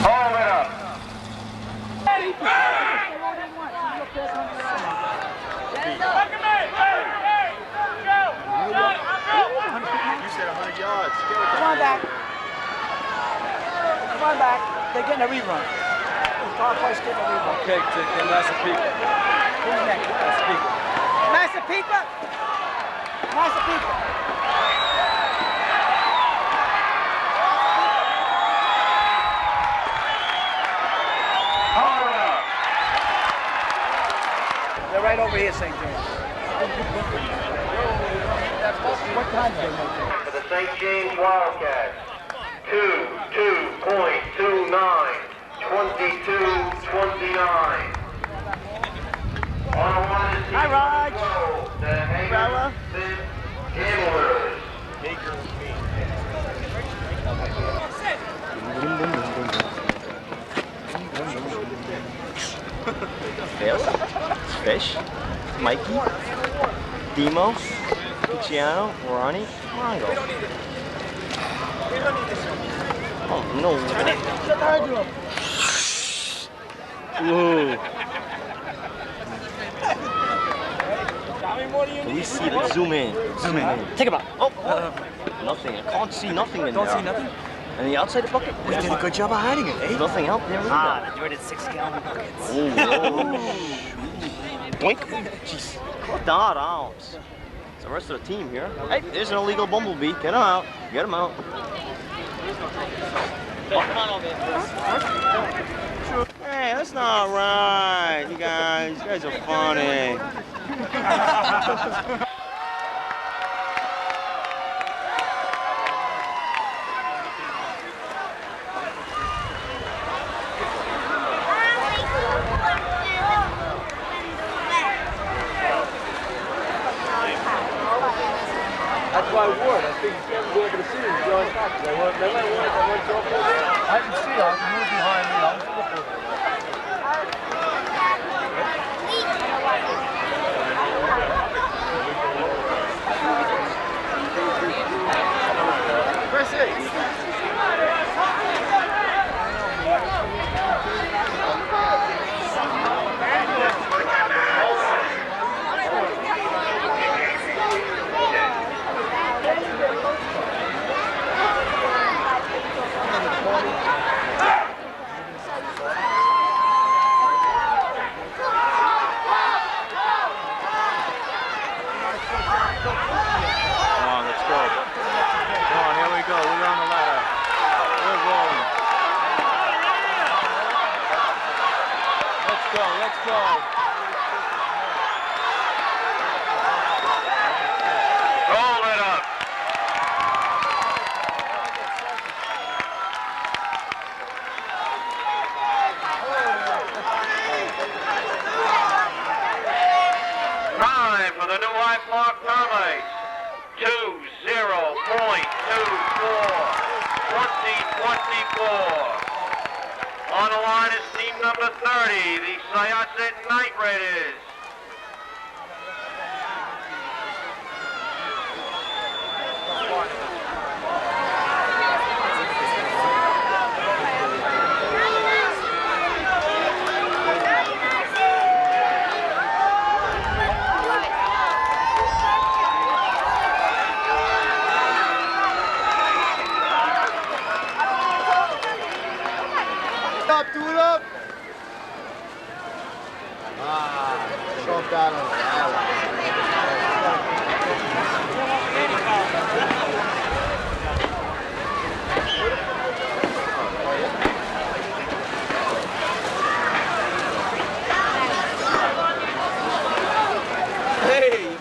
[SPEAKER 5] Hold it up.
[SPEAKER 1] You said 100 yards.
[SPEAKER 13] Come on back. Come on back. They're getting a rerun. Car place getting a rerun.
[SPEAKER 7] Okay, to Massapequa.
[SPEAKER 13] Who's next? Massapequa? Massapequa.
[SPEAKER 5] Hold it up.
[SPEAKER 13] They're right over here, St. James. What time do they make it?
[SPEAKER 5] For the St. James Wildcats. 22.29. 22-29.
[SPEAKER 1] Hi, Raj. Bella.
[SPEAKER 5] Gamblers.
[SPEAKER 1] Phil, Fish, Mikey, Demo, Luciano, Ronnie, Mongo. Oh no. Whoa. Can we see it? Zoom in. Zoom in. Take it out. Oh, nothing. I can't see nothing in there.
[SPEAKER 13] Don't see nothing?
[SPEAKER 1] And the outside the bucket?
[SPEAKER 13] We did a good job of hiding it, eh?
[SPEAKER 1] There's nothing out there either.
[SPEAKER 13] You're in 6-gallon buckets.
[SPEAKER 1] Oh, boink. Jeez. Cut that out. It's the rest of the team here. Hey, there's an illegal bumblebee. Get him out. Get him out. Hey, that's not right. You guys are funny.
[SPEAKER 2] That's why I wore it. I think you can't go over to see him. Join back. They might want it. I can see it. I can move behind me. I'm flipping. Press it.
[SPEAKER 1] go, let's go.
[SPEAKER 5] Hold it up. Time for the new High Park Thermite. 20.24. 2024. On the line is team number 30, the Syosset Night Raiders.
[SPEAKER 12] Up, do it up. Choke that on
[SPEAKER 2] Hey!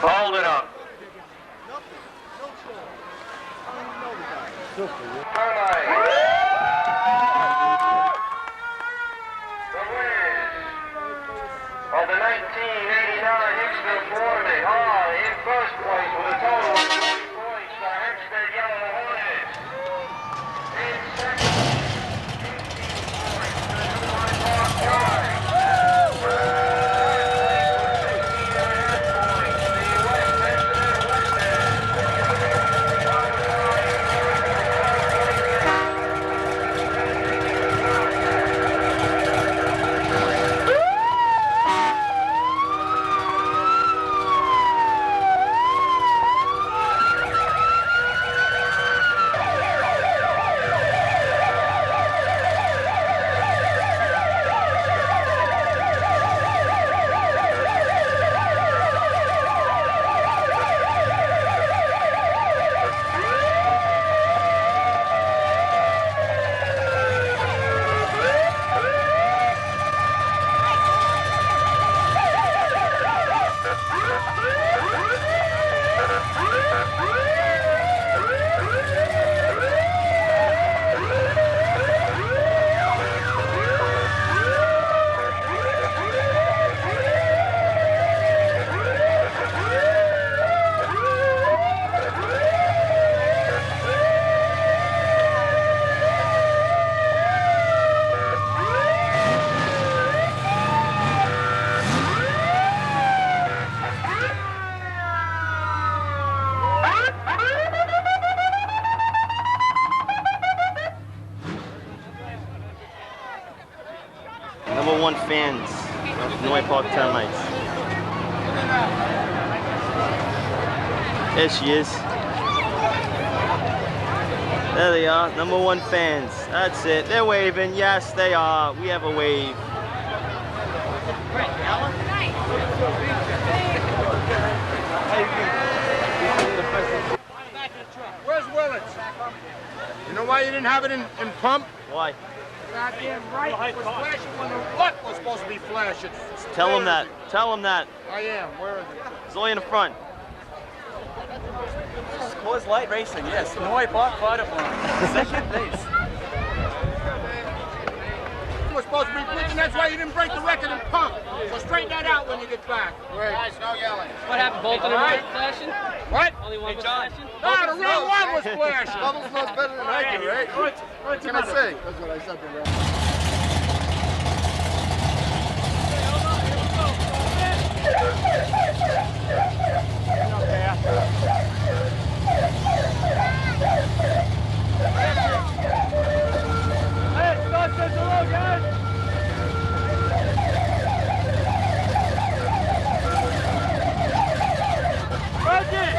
[SPEAKER 5] Hold it up. Of the 1989 Hicksville tournament, in first place with a total of 20 points, the Hempstead Yellow Hornets. In second, 18 points, the New High Park Pride.
[SPEAKER 1] Number one fans of New High Park Termites. There she is. There they are, number one fans. That's it. They're waving. Yes, they are. We have a wave.
[SPEAKER 5] Where's Willits? You know why you didn't have it in pump?
[SPEAKER 1] Why?
[SPEAKER 5] Goddamn right. It was flashing when the what was supposed to be flashing.
[SPEAKER 1] Tell them that. Tell them that.
[SPEAKER 5] I am. Where is it?
[SPEAKER 1] It's only in the front.
[SPEAKER 7] Coors Light Racing, yes. New High Park Watertown. Second place.
[SPEAKER 5] It was supposed to be blinking. That's why you didn't break the record in pump. So straighten that out when you get back. Guys, no yelling.
[SPEAKER 13] What happened? Both of them were flashing?
[SPEAKER 5] What?
[SPEAKER 13] Only one was flashing?
[SPEAKER 5] No, the real one was flashing.
[SPEAKER 12] Bubbles knows better than I do, right? What can I say? That's what I said to them.
[SPEAKER 8] Hey, start this along, guys!
[SPEAKER 5] Reggie!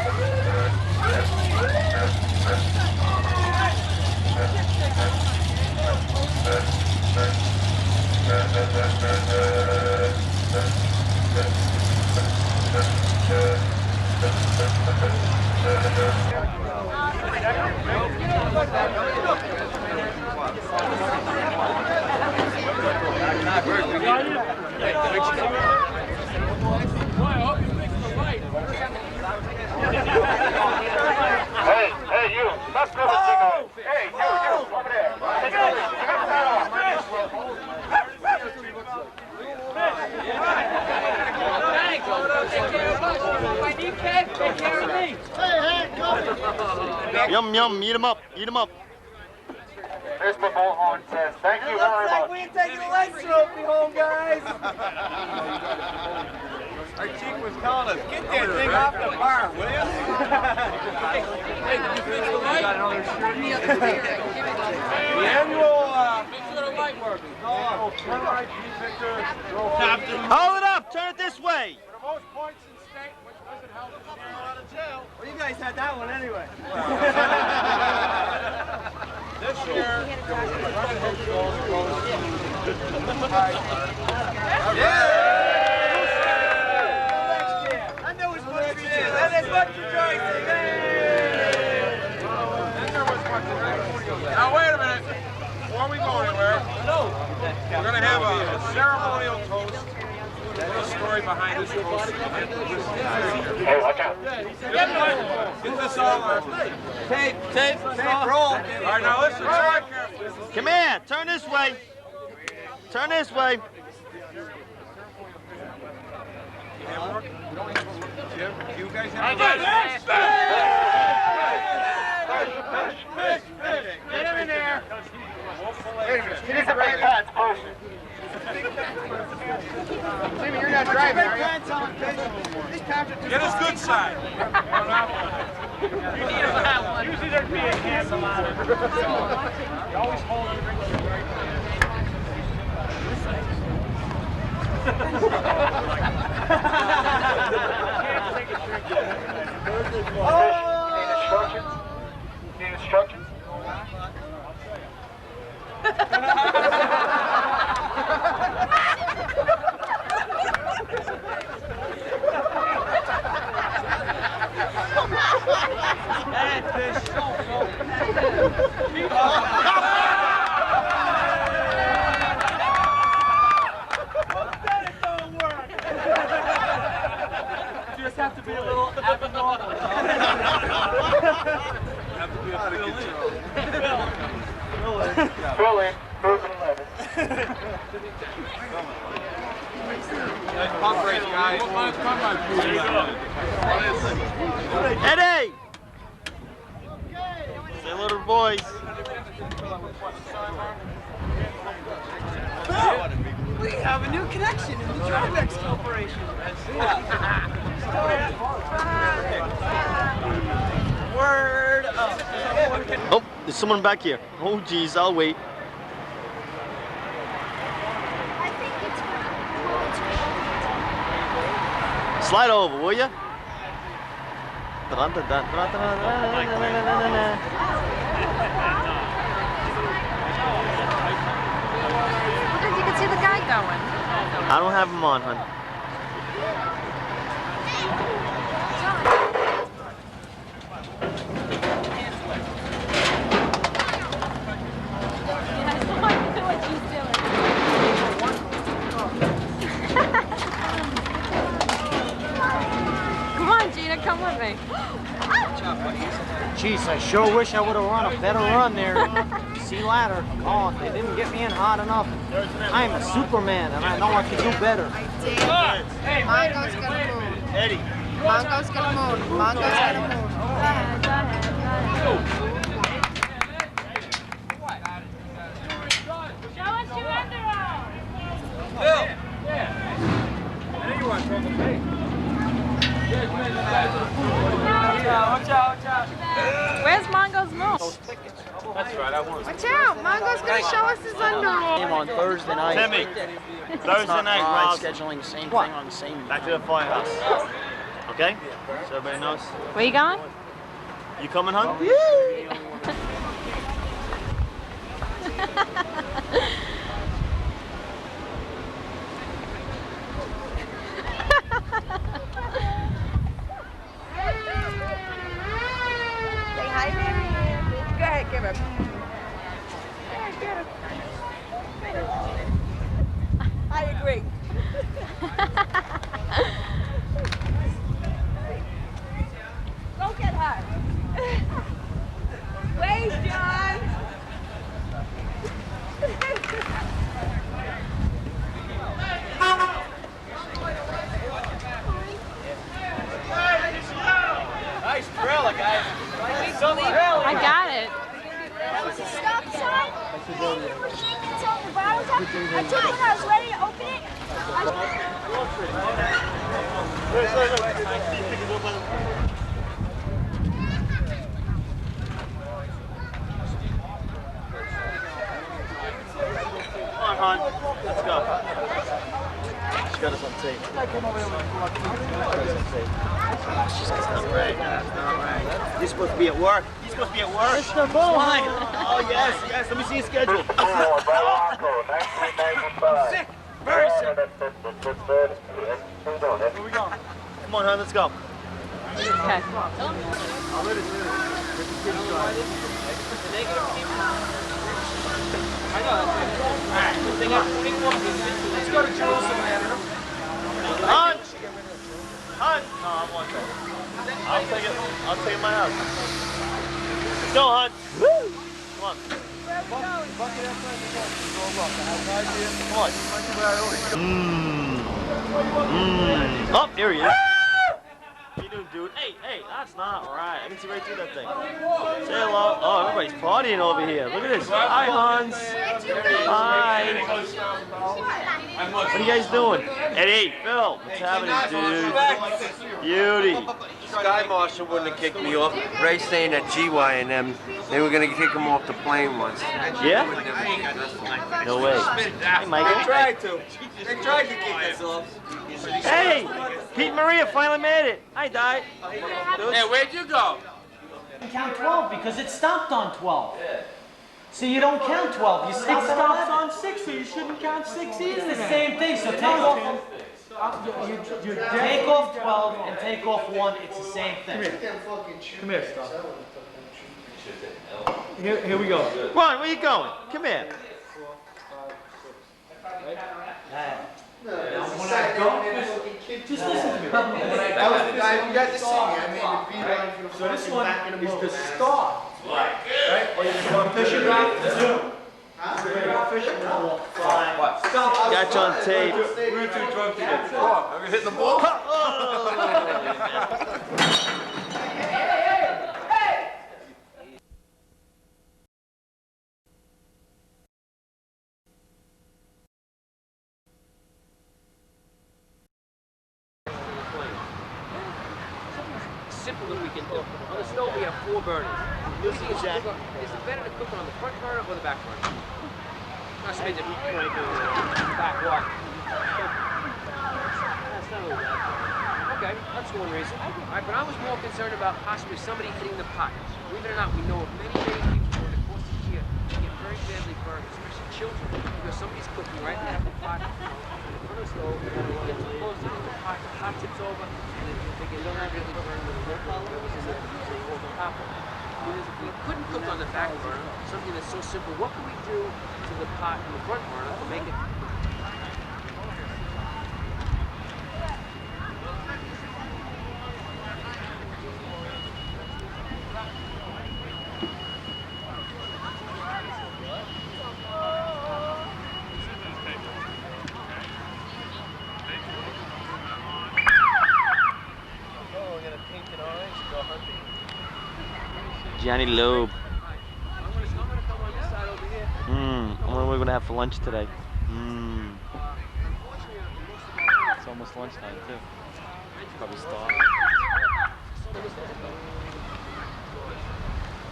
[SPEAKER 1] Yum, yum, eat them up, eat them up.
[SPEAKER 5] Mr. Bullhorn says, thank you very much.
[SPEAKER 8] We ain't taking the leg trophy home, guys.
[SPEAKER 3] Our chief was telling us,
[SPEAKER 8] Get that thing off the bar, will you?
[SPEAKER 3] hey, did you fix the light?
[SPEAKER 8] The annual,
[SPEAKER 1] Hold it up, turn it this way.
[SPEAKER 5] For the most points in state, which doesn't help us get out of jail.
[SPEAKER 8] well, you guys had that one anyway.
[SPEAKER 5] This year,
[SPEAKER 8] I knew it was supposed to be there. That is much rejoicing.
[SPEAKER 5] Now wait a minute. Before we go anywhere, we're going to have a ceremonial toast. There's a story behind this toast. Hey, watch out. Get this all
[SPEAKER 8] Tape, roll.
[SPEAKER 5] All right, now listen. Very carefully.
[SPEAKER 1] Come here, turn this way. Turn this way.
[SPEAKER 5] Jim, you guys have Get him in there. Wait a minute. He needs a big pants person. Jimmy, you're not driving, are you?
[SPEAKER 3] Get his good side.
[SPEAKER 5] Usually there'd be a cancel on it. You always hold it. Need instructions? Need instructions?
[SPEAKER 8] Just have to be a little abnormal.
[SPEAKER 3] Have to be a
[SPEAKER 5] Fill in. Proven 11.
[SPEAKER 3] pump race, guys.
[SPEAKER 1] Eddie! Say hello to the boys.
[SPEAKER 8] We have a new connection in the Drivex Corporation. Word up.
[SPEAKER 1] Oh, there's someone back here. Oh, geez, I'll wait. Slide over, will ya?
[SPEAKER 4] You can see the guy going.
[SPEAKER 1] I don't have them on, hon.
[SPEAKER 4] Come on, Gina, come with me.
[SPEAKER 13] Jeez, I sure wish I would have run a better run there. See you later. Oh, they didn't get me in hard enough. I am a Superman, and I know I can do better.
[SPEAKER 11] Mongo's gonna move.
[SPEAKER 1] Eddie.
[SPEAKER 11] Mongo's gonna move. Mongo's gonna move. Show us your underarm.
[SPEAKER 8] Bill! There you are, Trouble. Hey. Watch out.
[SPEAKER 4] Where's Mongo's move?
[SPEAKER 3] That's right, I won.
[SPEAKER 11] Watch out. Mongo's gonna show us his underarm.
[SPEAKER 13] Game on Thursday night.
[SPEAKER 1] Timmy. Thursday night, Ross.
[SPEAKER 13] Scheduling the same thing on the same.
[SPEAKER 1] Back to the firehouse. Okay? So everybody knows.
[SPEAKER 4] Where you going?
[SPEAKER 1] You coming, hon?
[SPEAKER 11] Say hi, Mary. Go ahead, give him. I agree. Go get her. you were shaking some of the bottles up. I told you when I was ready to open it.
[SPEAKER 1] Come on, hon. Let's go. She got us on tape. She got us on tape. She's got us on tape. That's not right. You're supposed to be at work. You're supposed to be at work. It's the ball. Oh, yes, yes. Let me see your schedule. Sick. Very sick. Where we going? Come on, hon. Let's go.
[SPEAKER 4] Okay.
[SPEAKER 2] Let's go to Jerusalem, man.
[SPEAKER 1] Hun! Hun! No, I'm one thing. I'll take it to my house. Let's go, hun. Woo! Come on. Come on. Oh, here he is. How you doing, dude? Hey, that's not right. I can see right through that thing. Say hello. Oh, everybody's partying over here. Look at this. Hi, Hans. Hi. What are you guys doing? Eddie, Phil, what's happening, dude? Beauty.
[SPEAKER 3] Sky Marshal wouldn't have kicked me off. Ray saying that GY and them, they were going to kick him off the plane once.
[SPEAKER 1] Yeah? No way. Hey, Michael.
[SPEAKER 2] They tried to. They tried to kick us off.
[SPEAKER 1] Hey, Pete Maria finally made it. I died.
[SPEAKER 2] Hey, where'd you go?
[SPEAKER 13] Count 12 because it stopped on 12. So you don't count 12. You stop at 11. It stops on 6, so you shouldn't count 6 either. It's the same thing. So take off. You take off 12 and take off 1. It's the same thing.
[SPEAKER 2] Come here, stop. Here we go.
[SPEAKER 1] Ron, where you going? Come here.
[SPEAKER 13] Now, when I go, just listen to me.
[SPEAKER 12] That was the guy who got to see me. I made the beeline for the
[SPEAKER 2] So this one
[SPEAKER 12] back in the
[SPEAKER 2] is the
[SPEAKER 12] moment.
[SPEAKER 2] start. Right? Or you go fishing rod? Two. Fishing rod. What? Stop.
[SPEAKER 1] Got you on tape.
[SPEAKER 2] We're too drunk to get caught. Are we hitting the ball?
[SPEAKER 14] Simple that we can do. On the stove we have 4 burners. You'll see is it better to cook on the front burner or the back burner? Not saying that back one. That's not really bad. Okay, that's one reason. Alright, but I was more concerned about possibly somebody hitting the pot. Believe it or not, we know of many people over the course of the year who get very badly burned, especially children, because somebody's cooking right there at the pot on the front of the stove, get too close to the pot tips over, and they get really burned with the wood that was in there over the top of it. Because if we couldn't cook on the back burner, something that's so simple, what can we do to the pot in the front burner to make it?
[SPEAKER 1] Johnny Loeb. I wonder what we're gonna have for lunch today. It's almost lunchtime too. Probably starving.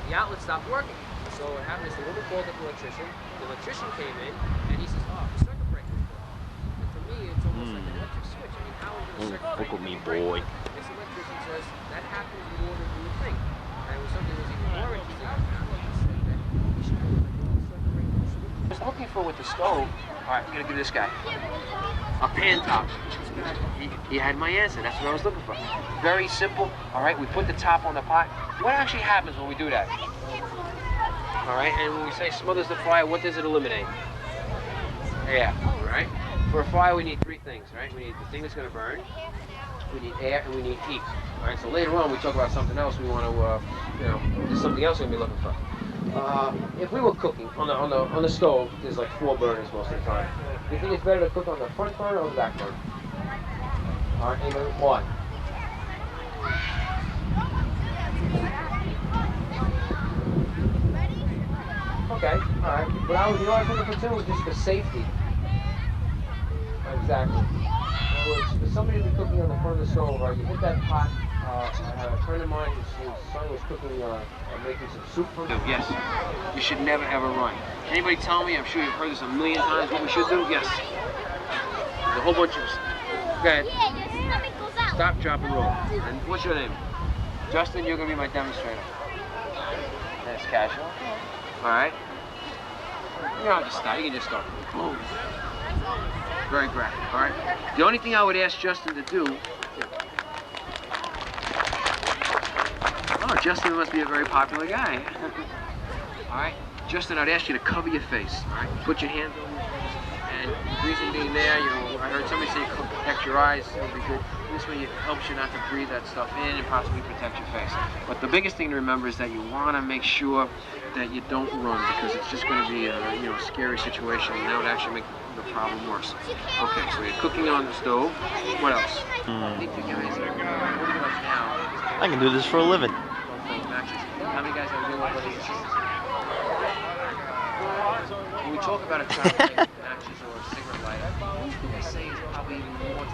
[SPEAKER 14] The outlet stopped working. So what happened is the woman called up the electrician. The electrician came in and he says, oh, the circuit breaker is broken. And for me, it's almost like an electric switch. I mean, how is it a circuit breaker?
[SPEAKER 1] Fuck with me, boy.
[SPEAKER 14] This electrician says that happens more than you would think. And it was something that was even more interesting. I said that we should go like all circuit breakers. I was looking for with the stove. All right, I'm gonna give this guy a pan top. He had my answer. That's what I was looking for. Very simple. All right, we put the top on the pot. What actually happens when we do that? All right, and when we say smothers the fire, what does it eliminate? Air. All right. For a fire, we need 3 things. Right? We need the thing that's going to burn. We need air, and we need heat. All right. So later on, we talk about something else. We want to, there's something else we're going to be looking for. If we were cooking on the stove, there's like 4 burners most of the time. Do you think it's better to cook on the front burner or the back burner? All right, anybody? Why? Okay, all right. But I was, you know what I put the platoon was just for safety. Exactly. In other words, for somebody to be cooking on the front of the stove, right? You hit that pot. I had a friend of mine, his son was cooking, making some soup for him. Yes, you should never ever run. Anybody tell me? I'm sure you've heard this a million times. What we should do? Yes. There's a whole bunch of. Go ahead. Stop, drop, and roll. And what's your name? Justin. You're gonna be my demonstrator. That's casual. All right. You don't have to start. You can just start. Boom. Very graphic. All right. The only thing I would ask Justin to do. Oh, Justin must be a very popular guy. All right. Justin, I'd ask you to cover your face. All right. Put your hands on your face. And the reason being there, you know, I heard somebody say protect your eyes. It'll be good. This way it helps you not to breathe that stuff in and possibly protect your face. But the biggest thing to remember is that you want to make sure that you don't run because it's just going to be a scary situation and that would actually make the problem worse. Okay, so you're cooking on the stove. What else? I think you guys are pretty much now.
[SPEAKER 1] I can do this for a living.
[SPEAKER 14] How many guys are doing what brothers and sisters? When we talk about a child taking matches or a cigarette lighter, I say it's probably even more to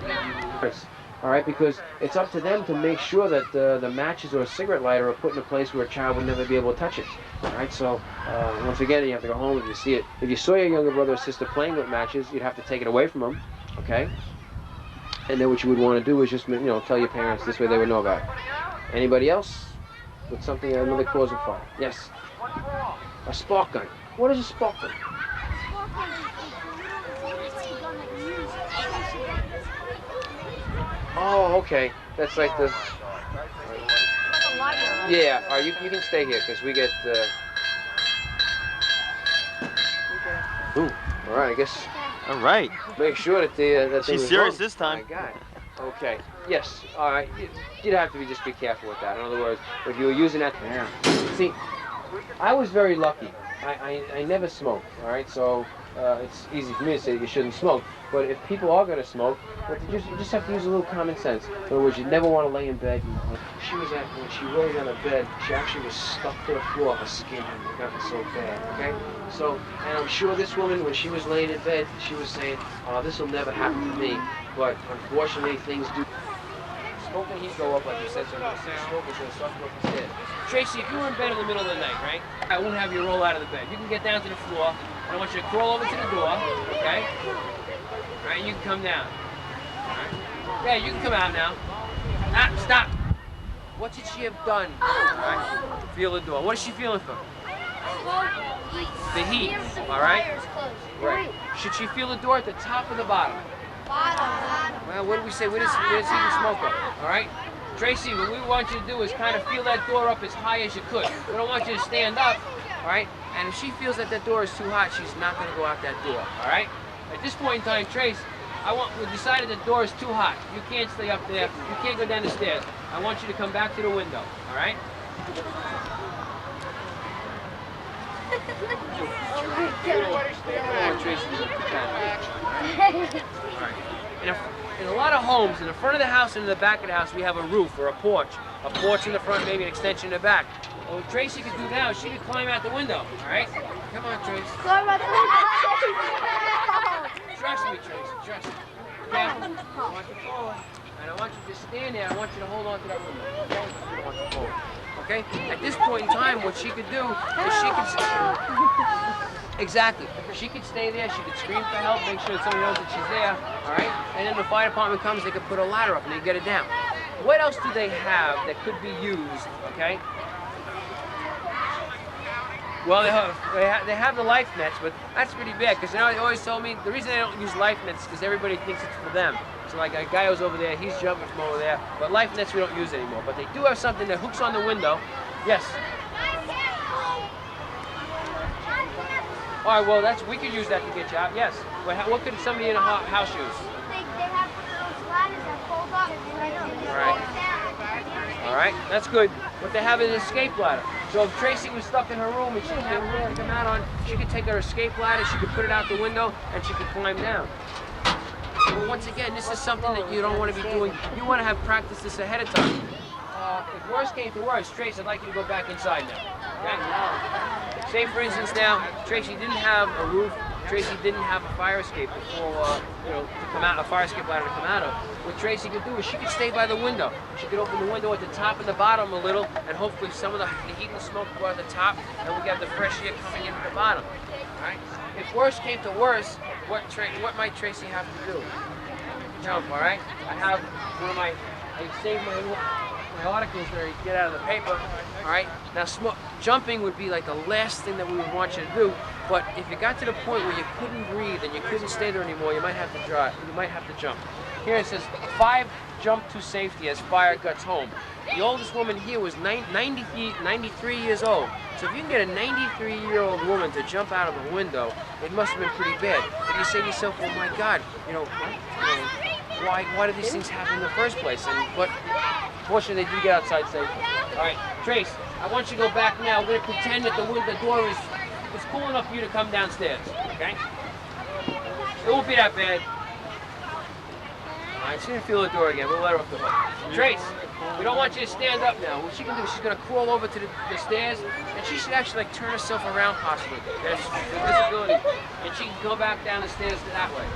[SPEAKER 14] blame. All right, because it's up to them to make sure that the matches or a cigarette lighter are put in a place where a child would never be able to touch it. All right, so once again, you have to go home if you see it. If you saw your younger brother or sister playing with matches, you'd have to take it away from them, okay? And then what you would want to do is just, tell your parents. This way they would know about it. Anybody else with something, another cause of fire? Yes. A spark gun. What is a spark gun? Oh, okay. That's like the. Yeah. All right, you can stay here because we get. Ooh. All right. I guess.
[SPEAKER 1] All right.
[SPEAKER 14] Make sure that that thing
[SPEAKER 1] She's
[SPEAKER 14] is
[SPEAKER 1] serious
[SPEAKER 14] on.
[SPEAKER 1] this time.
[SPEAKER 14] My God. Okay. Yes. All right. You'd have to just be careful with that. In other words, if you were using that. Yeah. See, I was very lucky. I never smoked. All right. So it's easy for me to say that you shouldn't smoke. But if people are going to smoke, you just have to use a little common sense. In other words, you never want to lay in bed. She was when she rolled out of bed, she actually was stuck to the floor. Her skin had gotten so bad, okay? So, and I'm sure this woman, when she was laying in bed, she was saying, oh, this will never happen to me. But unfortunately, things do. Smoke and heat go up, like you said, so smoke is going to start to go up the stairs. Tracy, if you were in bed in the middle of the night, right? I won't have you roll out of the bed. You can get down to the floor, and I want you to crawl over to the door, okay? All right, you can come down. All right. Yeah, you can come out now. Ah, stop. What did she have done? All right. Feel the door. What is she feeling for? The heat. All right. Right. Should she feel the door at the top or the bottom? Bottom. Well, what do we say? Where does heat and smoke go? All right. Tracy, what we want you to do is kind of feel that door up as high as you could. We don't want you to stand up. All right. And if she feels that door is too hot, she's not going to go out that door. All right. At this point in time, Trace, we decided the door is too hot. You can't stay up there. You can't go down the stairs. I want you to come back to the window, all right? All right. In a lot of homes, in the front of the house and in the back of the house, we have a roof or a porch. A porch in the front, maybe an extension in the back. Well, what Tracy could do now is she could climb out the window, all right? Come on, Tracy.
[SPEAKER 11] Climb out the window.
[SPEAKER 14] Trust me, Tracy, trust me. Okay? I want you forward. And I want you to stand there. I want you to hold on to that window. Okay? I want you forward. Okay? At this point in time, what she could do is she could... Exactly. She could stay there. She could scream for help, make sure that somebody knows that she's there. All right? And then the fire department comes, they could put a ladder up and they get it down. What else do they have that could be used, okay? Well, they have the life nets, but that's pretty bad because they always told me the reason they don't use life nets is because everybody thinks it's for them. So like a guy who's over there, he's jumping from over there, but life nets we don't use anymore. But they do have something that hooks on the window. Yes. All right, well we could use that to get you out. Yes. But what could somebody in a house use?
[SPEAKER 11] They have those ladders that fold up.
[SPEAKER 14] All right. All right, that's good. But they have an escape ladder. So if Tracy was stuck in her room and she didn't have a room to come out on, she could take her escape ladder, she could put it out the window, and she could climb down. But once again, this is something that you don't want to be doing. You want to have practiced this ahead of time. If worst came to worst, Trace, I'd like you to go back inside now. Okay? say for instance now, Tracy didn't have a roof, Tracy didn't have a fire escape before, you know, to come out, a fire escape ladder to come out of. What Tracy could do is she could stay by the window. She could open the window at the top and the bottom a little, and hopefully some of the heat and the smoke go at the top, and we get the fresh air coming into the bottom. All right? If worse came to worse, what might Tracy have to do? Jump, all right? I have one of I saved my articles that I get out of the paper, all right? Now, jumping would be like the last thing that we would want you to do, but if you got to the point where you couldn't breathe and you couldn't stay there anymore, you might have to drive. You might have to jump. Here it says, 5 jump to safety as fire guts home. The oldest woman here was 93 years old. So if you can get a 93-year-old woman to jump out of a window, it must have been pretty bad. But you say to yourself, oh my God, you know, why did these things happen in the first place? But fortunately, they do get outside safely. All right, Trace, I want you to go back now. We're going to pretend that the door is cool enough for you to come downstairs, okay? It won't be that bad. All right, she's going to feel the door again. We'll let her off the hook. Trace, we don't want you to stand up now. What she can do is she's going to crawl over to the stairs, and she should actually like turn herself around possibly. There's visibility. And she can go back down the stairs that way.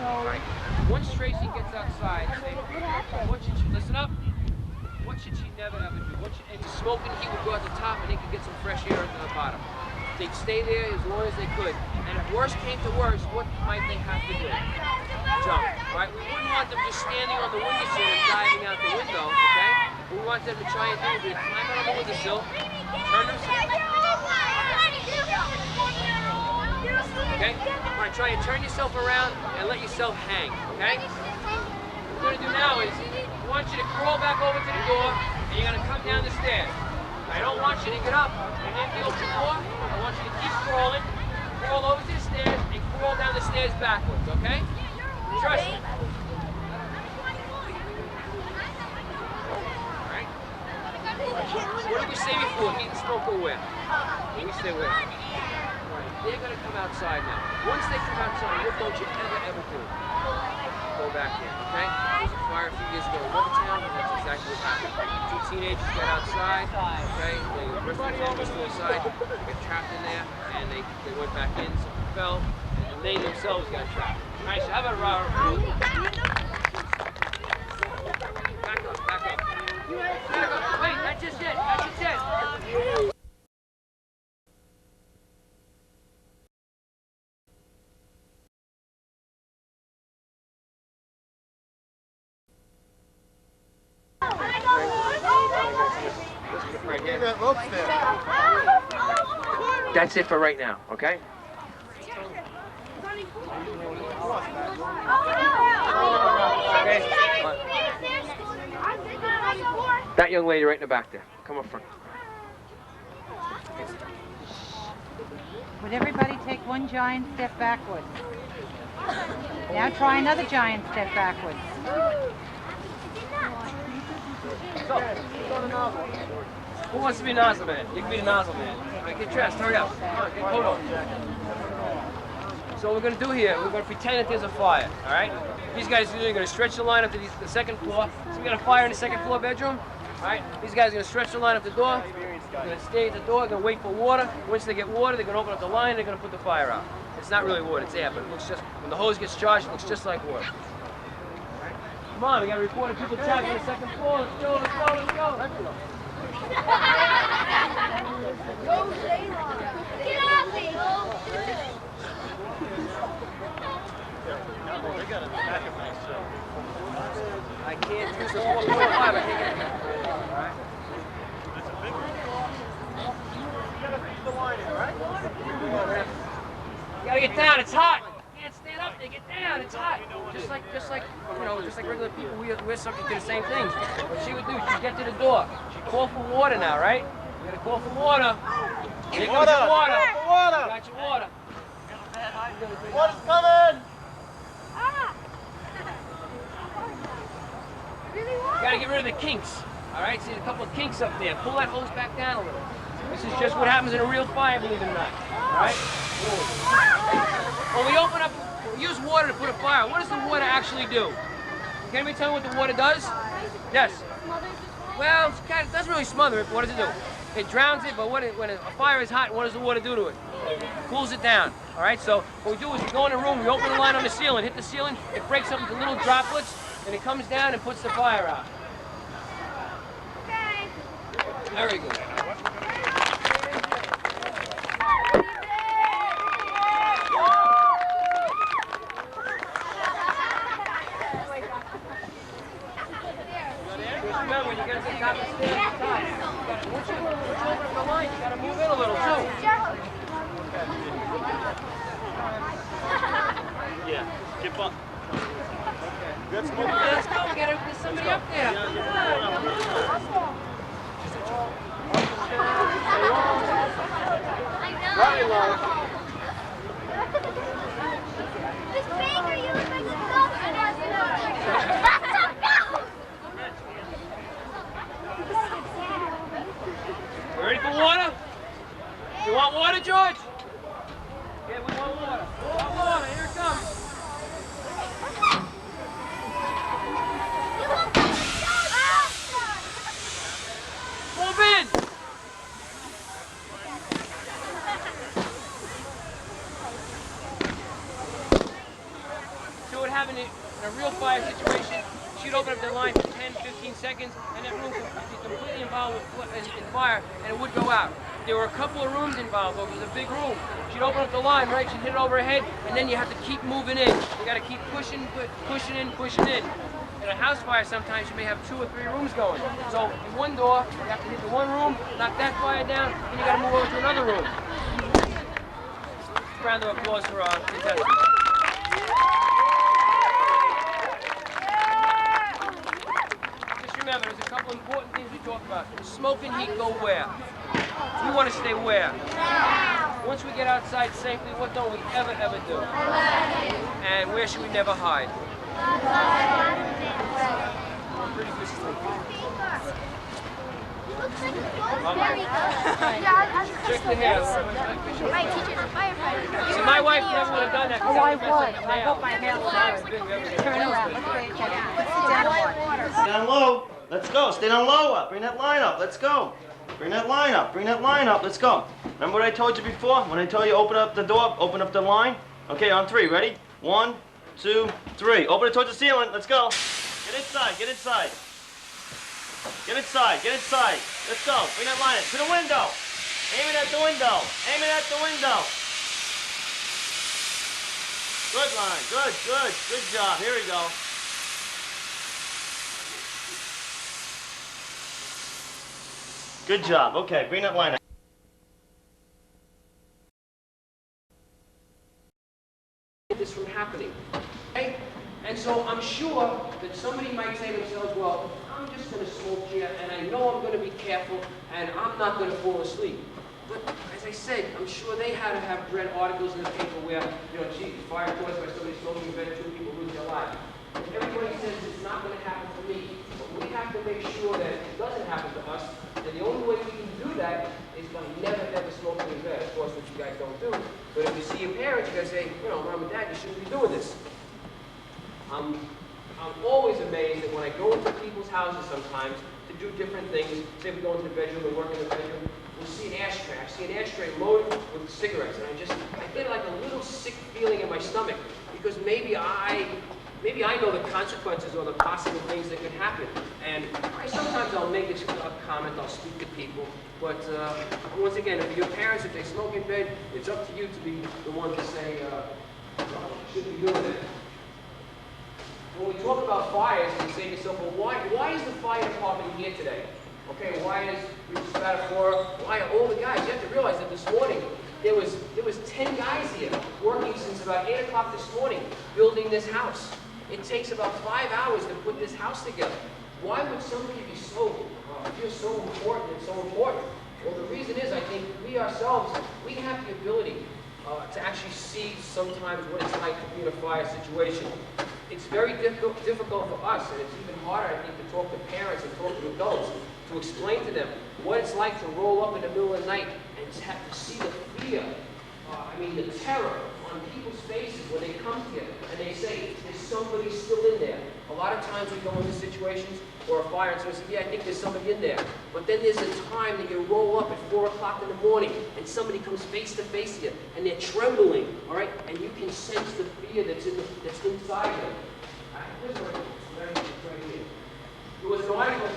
[SPEAKER 14] All right. Once Tracy gets outside, listen up. What should she never ever do? And the smoke and heat would go at the top, and they could get some fresh air at the bottom. They'd stay there as long as they could. And if worse came to worse, what might they have to do? Jump, right? We wouldn't want them just standing on the windowsill and diving out the window, okay? What we want them to try and do is climb out on the windowsill, turn themselves. Okay? All right, try and turn yourself around and let yourself hang, okay? What we're going to do now is, I want you to crawl back over to the door, and you're going to come down the stairs. I don't want you to get up and empty open the door. I want you to keep crawling, crawl over to the stairs, and crawl down the stairs backwards, okay? Trust me. All right. What did we say before? Heat and smoke go where? We stay where? Right. They're going to come outside now. Once they come outside, what don't you ever do? Go back in, okay? There was a fire a few years ago in Watertown, and that's exactly what happened. 2 teenagers got outside, okay? The rest of the family was still inside, they got trapped in there, and they went back in, something fell, and they themselves got trapped. All right, so how about a round? Back up, back up. Back up. Wait, that's just it, that's just it. That's it for right now, okay? That young lady right in the back there. Come up front.
[SPEAKER 15] Would everybody take one giant step backwards? Now try another giant step backwards.
[SPEAKER 14] Who wants to be nozzle man? You can be the nozzle man. All right, get dressed, hurry up. Come on, get photo. So what we're going to do here, we're going to pretend that there's a fire, all right? These guys are going to stretch the line up to the second floor. So we got a fire in the second floor bedroom, all right? These guys are going to stretch the line up the door. They're going to stay at the door, they're going to wait for water. Once they get water, they're going to open up the line, they're going to put the fire out. It's not really water, it's air, but it looks just, when the hose gets charged, it looks just like water. Come on, we got to report people trapped on the second floor. Let's go, let's go, let's go. Let's go.
[SPEAKER 11] Get off me!
[SPEAKER 2] They got a backup nice show.
[SPEAKER 14] I can't use this 4.5. I can't get it. All right.
[SPEAKER 2] That's a big one. You gotta feed the line in, right?
[SPEAKER 14] You gotta get down. It's hot. You can't stand up there. Get down. It's hot. Just like you know, just like regular people, we're subject to the same things. What she would do, she'd get to the door. She'd call for water now, right? You gotta call for water. Here comes your water.
[SPEAKER 2] Water.
[SPEAKER 14] Got your water.
[SPEAKER 2] Water's coming.
[SPEAKER 14] You gotta get rid of the kinks. All right, see a couple of kinks up there. Pull that hose back down a little. This is just what happens in a real fire, believe it or not. All right? When we open up, we use water to put a fire. What does the water actually do? Can anybody tell me what the water does? Yes. Well, it doesn't really smother it, but what does it do? It drowns it, but when a fire is hot, what does the water do to it? Cools it down. All right, so what we do is we go in the room, we open the line on the ceiling, hit the ceiling, it breaks up into little droplets, and it comes down and puts the fire out.
[SPEAKER 11] Okay.
[SPEAKER 14] Very good. Remember, you got to get top of the stairs at the time. Once you open up the line, you got to move in a little too.
[SPEAKER 1] Yeah, skip up.
[SPEAKER 14] Let's go. Let's go. We got to get somebody up there.
[SPEAKER 11] Very low. This baker, you look like a goat.
[SPEAKER 14] Ready for water? You want water, George? Yeah, we want water. We want water. Here it comes. Move in. So what happened in a real fire situation, she'd open up the line for 10, 15 seconds, and that room would be completely involved in fire, and it would go out. There were a couple of rooms involved, but it was a big room. She'd open up the line, right? She'd hit it over her head, and then you have to keep moving in. You got to keep pushing in, pushing in. In a house fire, sometimes you may have 2 or 3 rooms going. So in one door, you have to hit the one room, knock that fire down, then you got to move over to another room. Round of applause for our contestants. Remember, there's a couple important things we talked about. Smoke and heat go where? We want to stay where? Once we get outside safely, what don't we ever do? And where should we never hide? Pretty good sleep. Check the hair.
[SPEAKER 11] My teacher's a firefighter.
[SPEAKER 14] See, my wife never would have done that.
[SPEAKER 15] Oh, I would. I hope my hair was turn around. Okay, sit down.
[SPEAKER 1] Down low. Let's go. Stay down low up. Bring that line up. Let's go. Bring that line up. Bring that line up. Let's go. Remember what I told you before? When I told you open up the door, open up the line? Okay, on 3. Ready? 1, 2, 3. Open it towards the ceiling. Let's go. Get inside. Get inside. Get inside. Get inside. Let's go. Bring that line in. To the window. Aim it at the window. Aim it at the window. Good line. Good, good. Good job. Here we go. Good job. Okay, bring that line out.
[SPEAKER 14] This from happening. Okay? And so I'm sure that somebody might say to themselves, well, I'm just going to smoke here, and I know I'm going to be careful, and I'm not going to fall asleep. But as I said, I'm sure they had to have read articles in the paper where, gee, fire caused by somebody smoking in bed, 2 people lose their lives. Everybody says it's not going to happen to me, but we have to make sure that it doesn't happen to us, and the only way we can do that is by never, ever smoking in bed. Of course, what you guys don't do, but if you see your parents, you guys say, Mom and Dad, you shouldn't be doing this. I'm always amazed that when I go into people's houses sometimes to do different things, say we go into the bedroom and work in the bedroom, we'll see an ashtray. I see an ashtray loaded with cigarettes, and I get like a little sick feeling in my stomach because maybe I know the consequences or the possible things that could happen. And sometimes I'll make a comment, I'll speak to people, but once again, if your parents, if they smoke in bed, it's up to you to be the one to say, you shouldn't be doing that. When we talk about fires, you say to yourself, well, why is the fire department here today? Okay, why is Mr. Spatafora, why are all the guys? You have to realize that this morning, there was 10 guys here working since about 8 o'clock this morning building this house. It takes about 5 hours to put this house together. Why would somebody be feel so important and so important? Well, the reason is, I think we ourselves, we have the ability to actually see sometimes what it's like to be in a fire situation. It's very difficult for us, and it's even harder, I think, to talk to parents and talk to adults, to explain to them what it's like to roll up in the middle of the night and to have to see the fear, the terror on people's faces when they come here and they say, there's somebody still in there. A lot of times we go into situations or a fire, and someone says, yeah, I think there's somebody in there. But then there's a time that you roll up at 4 o'clock in the morning, and somebody comes face to face with you, and they're trembling, all right? And you can sense the fear that's inside them. Here's what right here. There was an article.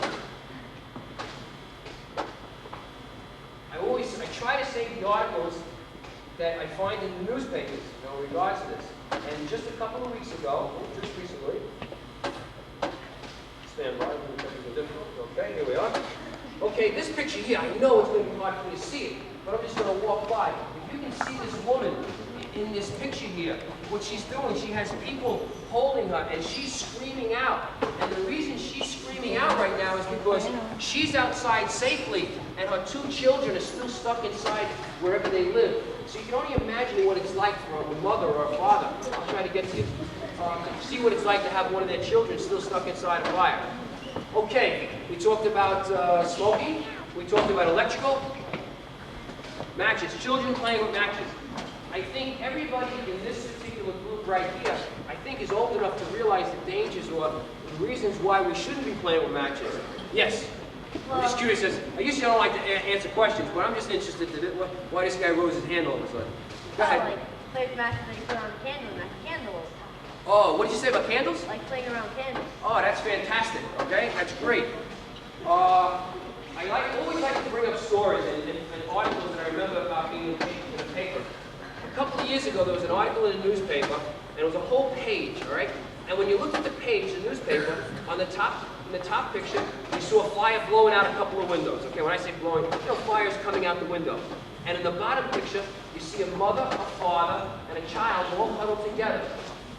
[SPEAKER 14] I try to save the articles that I find in the newspapers, in regards to this. And just a couple of weeks ago, just recently, stand by, okay, here we are. Okay, this picture here, I know it's going to be hard for you to see it, but I'm just going to walk by. If you can see this woman in this picture here, what she's doing, she has people holding her, and she's screaming out. And the reason she's screaming out right now is because she's outside safely, and her 2 children are still stuck inside wherever they live. So you can only imagine what it's like for a mother or a father. I'll try to get to you. See what it's like to have one of their children still stuck inside a fire. Okay, we talked about smoking. We talked about electrical. Matches, children playing with matches. I think everybody in this particular group right here, I think is old enough to realize the dangers or the reasons why we shouldn't be playing with matches. Yes? I'm just curious. I usually don't like to answer questions, but I'm just interested in why this guy rose his hand all of a sudden. Go ahead.
[SPEAKER 11] Like play with matches that you put on candles, like candles.
[SPEAKER 14] Oh, what did you say about candles?
[SPEAKER 11] Like playing around candles.
[SPEAKER 14] Oh, that's fantastic. Okay, that's great. I always like to bring up stories and articles that I remember about being in a paper. A couple of years ago, there was an article in a newspaper, and it was a whole page, all right? And when you looked at the page, the newspaper, in the top picture, you saw a fire blowing out a couple of windows. Okay, when I say blowing, fire's coming out the window. And in the bottom picture, you see a mother, a father, and a child all huddled together.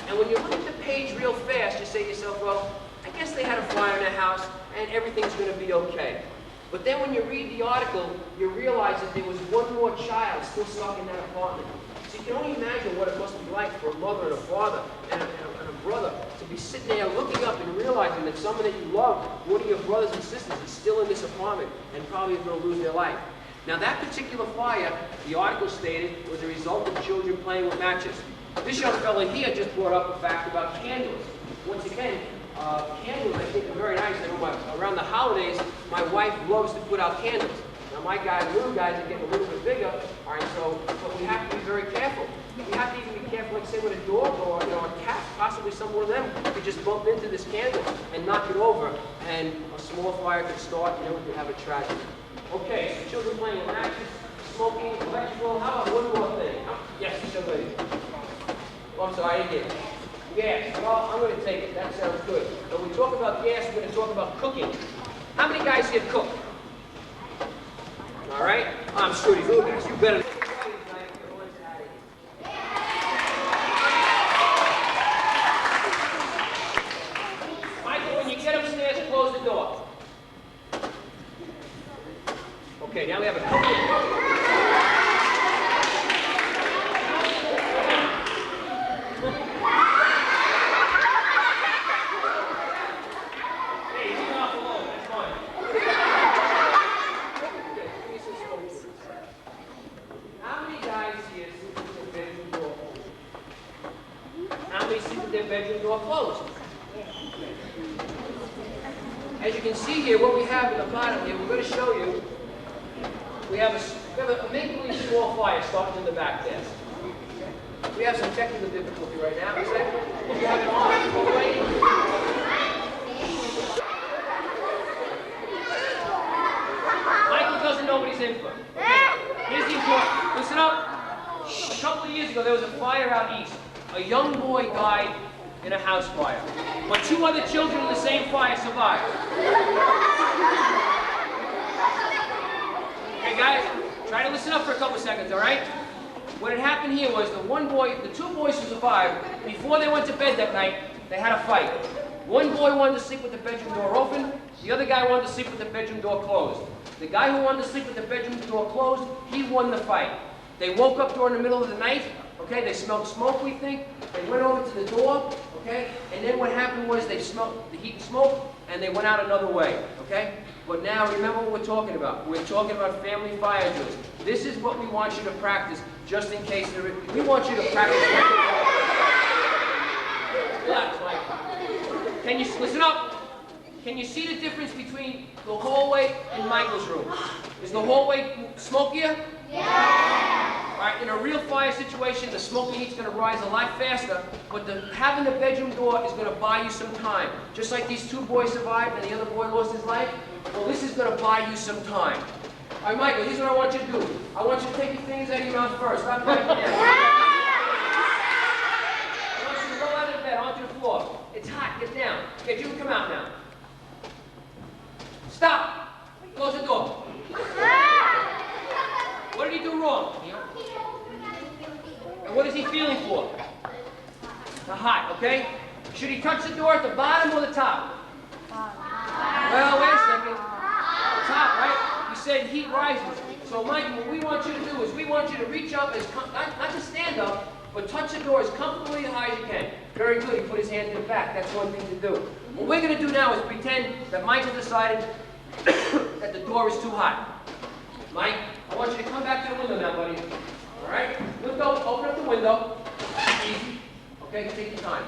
[SPEAKER 14] And when you look at the page real fast, you say to yourself, well, I guess they had a fire in their house, and everything's going to be okay. But then when you read the article, you realize that there was one more child still stuck in that apartment. So you can only imagine what it must be like for a mother and a father and a brother to be sitting there looking up and realizing that someone that you love, one of your brothers and sisters, is still in this apartment and probably is going to lose their life. Now that particular fire, the article stated, was a result of children playing with matches. This young fellow here just brought up a fact about candles. Once again, candles I think are very nice. I know around the holidays, my wife loves to put out candles. Now my little guys are getting a little bit bigger, all right, so, but we have to be very careful. We have to even be careful, like say with a dog or a cat, possibly some one of them could just bump into this candle and knock it over, and a small fire could start, we could have a tragedy. Okay, so children playing with matches, smoking, electrical. How about one more thing? Yes, young lady. Oh, I'm sorry, I didn't get it. Gas. Well, I'm going to take it. That sounds good. When we talk about gas, we're going to talk about cooking. How many guys here cook? All right? I'm sure these little guys. You better. Michael, when you get upstairs, close the door. Okay, now we have a cooking. Bedroom door closed. As you can see here, what we have in the bottom here, we're going to show you, we have a make-believe small fire starting in the back there. We have some technical difficulty right now. We have it on all the way. Michael doesn't know what he's in for. Okay. Here's the important. Listen up. A couple of years ago, there was a fire out east. A young boy died in a house fire, but 2 other children in the same fire survived. Okay, guys, try to listen up for a couple seconds, all right? What had happened here was the 2 boys who survived, before they went to bed that night, they had a fight. One boy wanted to sleep with the bedroom door open, the other guy wanted to sleep with the bedroom door closed. The guy who wanted to sleep with the bedroom door closed, he won the fight. They woke up during the middle of the night. Okay, they smelled smoke, we think. They went over to the door, okay? And then what happened was they smelled the heat and smoke, and they went out another way, okay? But now, remember what we're talking about. We're talking about family fire drills. This is what we want you to practice, just in case we want you to practice. Relax, Mike. Can you listen up? Can you see the difference between the hallway and Michael's room? Is the hallway smokier? Yeah. All right, in a real fire situation, the smoking heat's going to rise a lot faster, but having the bedroom door is going to buy you some time. Just like these two boys survived and the other boy lost his life, well, this is going to buy you some time. All right, Michael, here's what I want you to do. I want you to take your fingers out of your mouth first. Not right now. I want you to roll out of the bed onto the floor. It's hot. Get down. Okay, you can come out now. Stop. Close the door. What did he do wrong? And what is he feeling for? The hot, okay? Should he touch the door at the bottom or the top? Well, wait a second. Top, right? You said heat rises. So, Mike, what we want you to do is we want you to reach up, not to stand up, but touch the door as comfortably high as you can. Very good. He put his hand in the back. That's one thing to do. What we're going to do now is pretend that Michael decided that the door is too hot. Mike, I want you to come back to the window now, buddy. All right? Window, open up the window. Easy. Okay, take your time.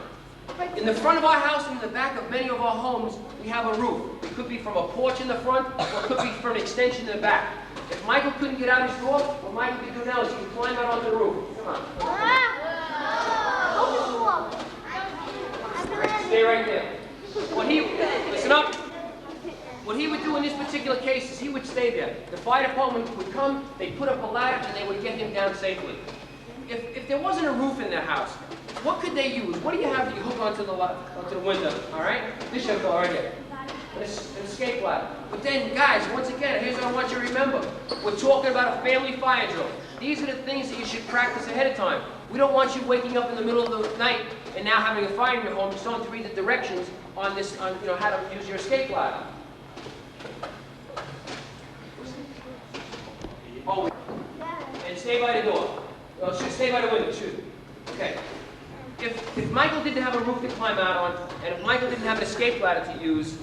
[SPEAKER 14] In the front of our house and in the back of many of our homes, we have a roof. It could be from a porch in the front, or it could be from an extension in the back. If Michael couldn't get out his door, what Michael can do now is he can climb out onto the roof. Come on. Stay right there. Listen up. What he would do in this particular case is he would stay there. The fire department would come, they'd put up a ladder, and they would get him down safely. If there wasn't a roof in their house, what could they use? What do you have that you hook onto the window, all right? This should go right here. An escape ladder. But then, guys, once again, here's what I want you to remember. We're talking about a family fire drill. These are the things that you should practice ahead of time. We don't want you waking up in the middle of the night and now having a fire in your home, starting to read the directions on this, how to use your escape ladder. Oh, and stay by the door. Stay by the window, shoot. Okay. If Michael didn't have a roof to climb out on, and if Michael didn't have an escape ladder to use,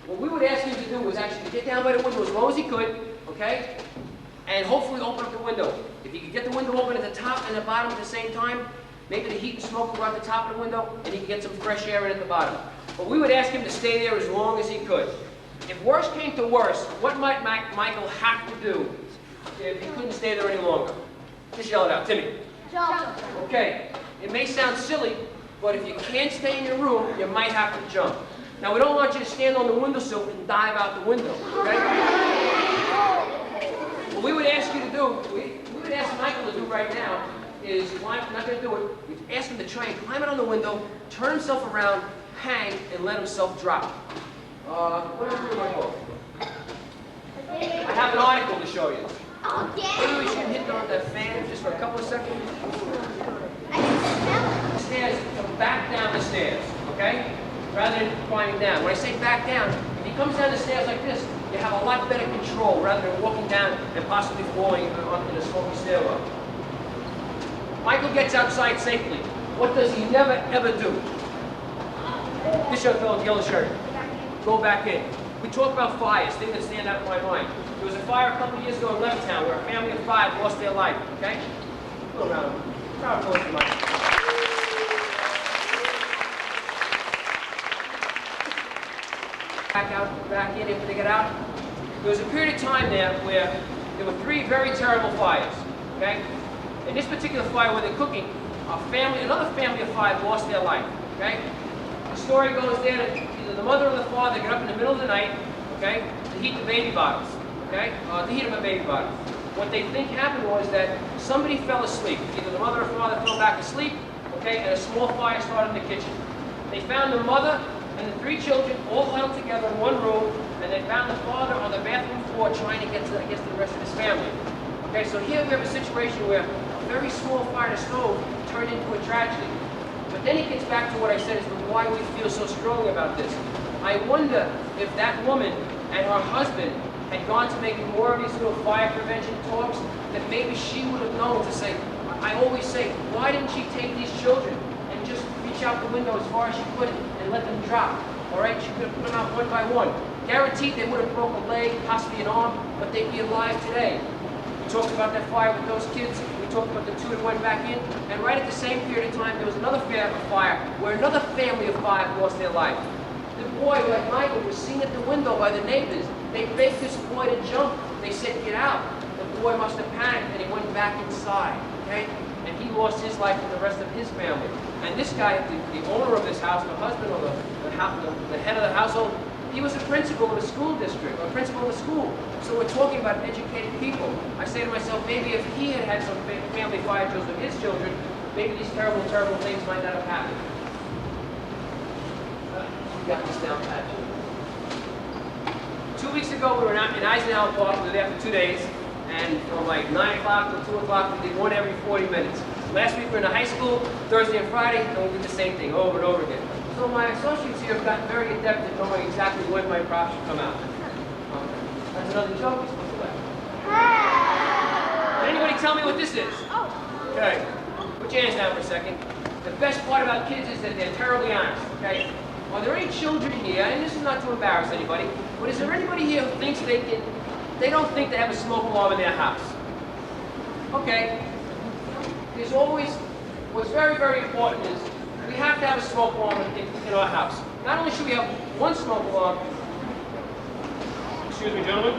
[SPEAKER 14] what we would ask him to do was actually get down by the window as low as he could, okay? And hopefully open up the window. If he could get the window open at the top and the bottom at the same time, maybe the heat and smoke would go out the top of the window, and he could get some fresh air in at the bottom. But we would ask him to stay there as long as he could. If worse came to worse, what might Michael have to do if he couldn't stay there any longer? Just yell it out. Timmy.
[SPEAKER 11] Jump.
[SPEAKER 14] Okay. It may sound silly, but if you can't stay in your room, you might have to jump. Now, we don't want you to stand on the windowsill and dive out the window, okay? What we would ask you to do, we would ask Michael to do right now is climb, not going to do it, we ask him to try and climb out on the window, turn himself around, hang, and let himself drop. What did I do with my book? I have an article to show you. Maybe we should hit on that fan just for a couple of seconds. The stairs, come back down the stairs, okay? Rather than climbing down. When I say back down, if he comes down the stairs like this, you have a lot better control rather than walking down and possibly falling onto the smoky stairwell. Michael gets outside safely. What does he never, ever do? This young fellow with the yellow shirt. Go back in. We talk about fires, things that stand out in my mind. There was a fire a couple years ago in Watertown where a family of 5 lost their life, okay? Go around. Crowd close to Mike. Back in after they get out. There was a period of time there where there were 3 very terrible fires, okay? In this particular fire where they're cooking, another family of 5 lost their life, okay? The story goes there that either the mother or the father get up in the middle of the night, okay, to heat the baby bottles, okay, to heat them a baby bottle. What they think happened was that somebody fell asleep. Either the mother or father fell back asleep, okay, and a small fire started in the kitchen. They found the mother and the 3 children all huddled together in one room, and they found the father on the bathroom floor trying to get to the rest of his family. Okay, so here we have a situation where a very small fire in a stove turned into a tragedy. But then it gets back to what I said as to why we feel so strongly about this. I wonder if that woman and her husband had gone to maybe more of these little fire prevention talks, that maybe she would have known to say, I always say, why didn't she take these children and just reach out the window as far as she could and let them drop? All right, she could have put them out one by one. Guaranteed they would have broken a leg, possibly an arm, but they'd be alive today. We talked about that fire with those kids. We talked about the 2 that went back in. And right at the same period of time, there was another fire where another family of 5 lost their life. The boy, like Michael, was seen at the window by the neighbors. They begged this boy to jump. They said, get out. The boy must have panicked and he went back inside, okay? And he lost his life and the rest of his family. And this guy, the owner of this house, the husband or the head of the household, he was a principal of a school district, a principal of a school. So we're talking about educated people. I say to myself, maybe if he had had some family fire drills with his children, maybe these terrible, terrible things might not have happened. Got this down pat. 2 weeks ago, we were in Eisenhower Park. We were there for 2 days. And from like 9 o'clock to 2 o'clock, we did one every 40 minutes. Last week we were in a high school, Thursday and Friday, and we did the same thing over and over again. So my associates here have gotten very adept at knowing exactly when my props should come out. That's another joke you're supposed to laugh. Can anybody tell me what this is? Okay. Put your hands down for a second. The best part about kids is that they're terribly honest, okay? Are there any children here, and this is not to embarrass anybody, but is there anybody here who thinks they don't think they have a smoke alarm in their house? Okay. There's always, what's very, very important is we have to have a smoke alarm in our house. Not only should we have one smoke alarm, excuse me, gentlemen,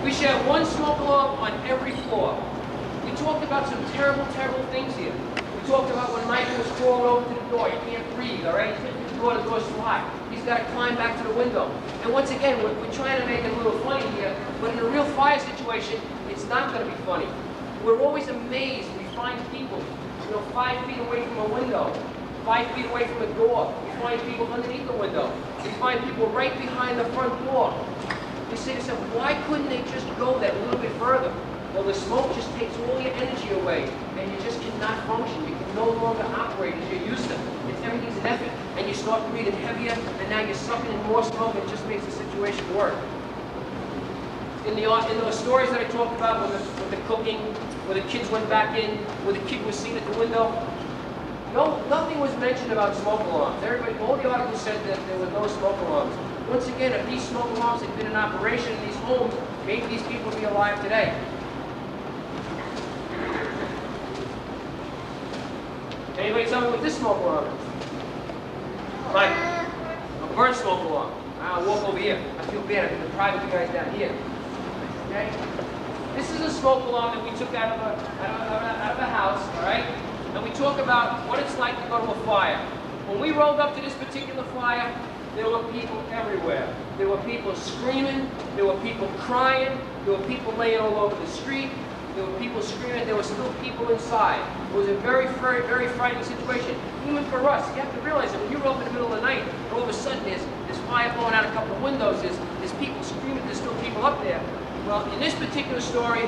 [SPEAKER 14] we should have one smoke alarm on every floor. We talked about some terrible, terrible things here. We talked about when Michael was crawling over to the door. He can't breathe, all right? The door's too high. He's got to climb back to the window. And once again, we're trying to make it a little funny here, but in a real fire situation, it's not going to be funny. We're always amazed. We find people, 5 feet away from a window, 5 feet away from a door. We find people underneath the window. We find people right behind the front door. We say to ourselves, why couldn't they just go that little bit further? Well, the smoke just takes all your energy away, and you just cannot function. You can no longer operate as you're used to. Everything's an effort, and you start breathing heavier, and now you're sucking in more smoke, and it just makes the situation worse. In the stories that I talked about with the cooking, where the kids went back in, where the kid was seen at the window, nothing was mentioned about smoke alarms. All the articles said that there were no smoke alarms. Once again, if these smoke alarms had been in operation in these homes, maybe these people would be alive today. Anybody tell me what this smoke alarm is? Like a burn smoke alarm. I'll walk over here. I feel bad. I'm going to private you guys down here. Okay? This is a smoke alarm that we took out of a house, all right? And we talk about what it's like to go to a fire. When we rolled up to this particular fire, there were people everywhere. There were people screaming. There were people crying. There were people laying all over the street. There were people screaming. There were still people inside. It was a very, very, very frightening situation. Even for us, you have to realize that when you're up in the middle of the night, and all of a sudden there's fire blowing out a couple of windows, there's people screaming, there's still people up there. Well, in this particular story,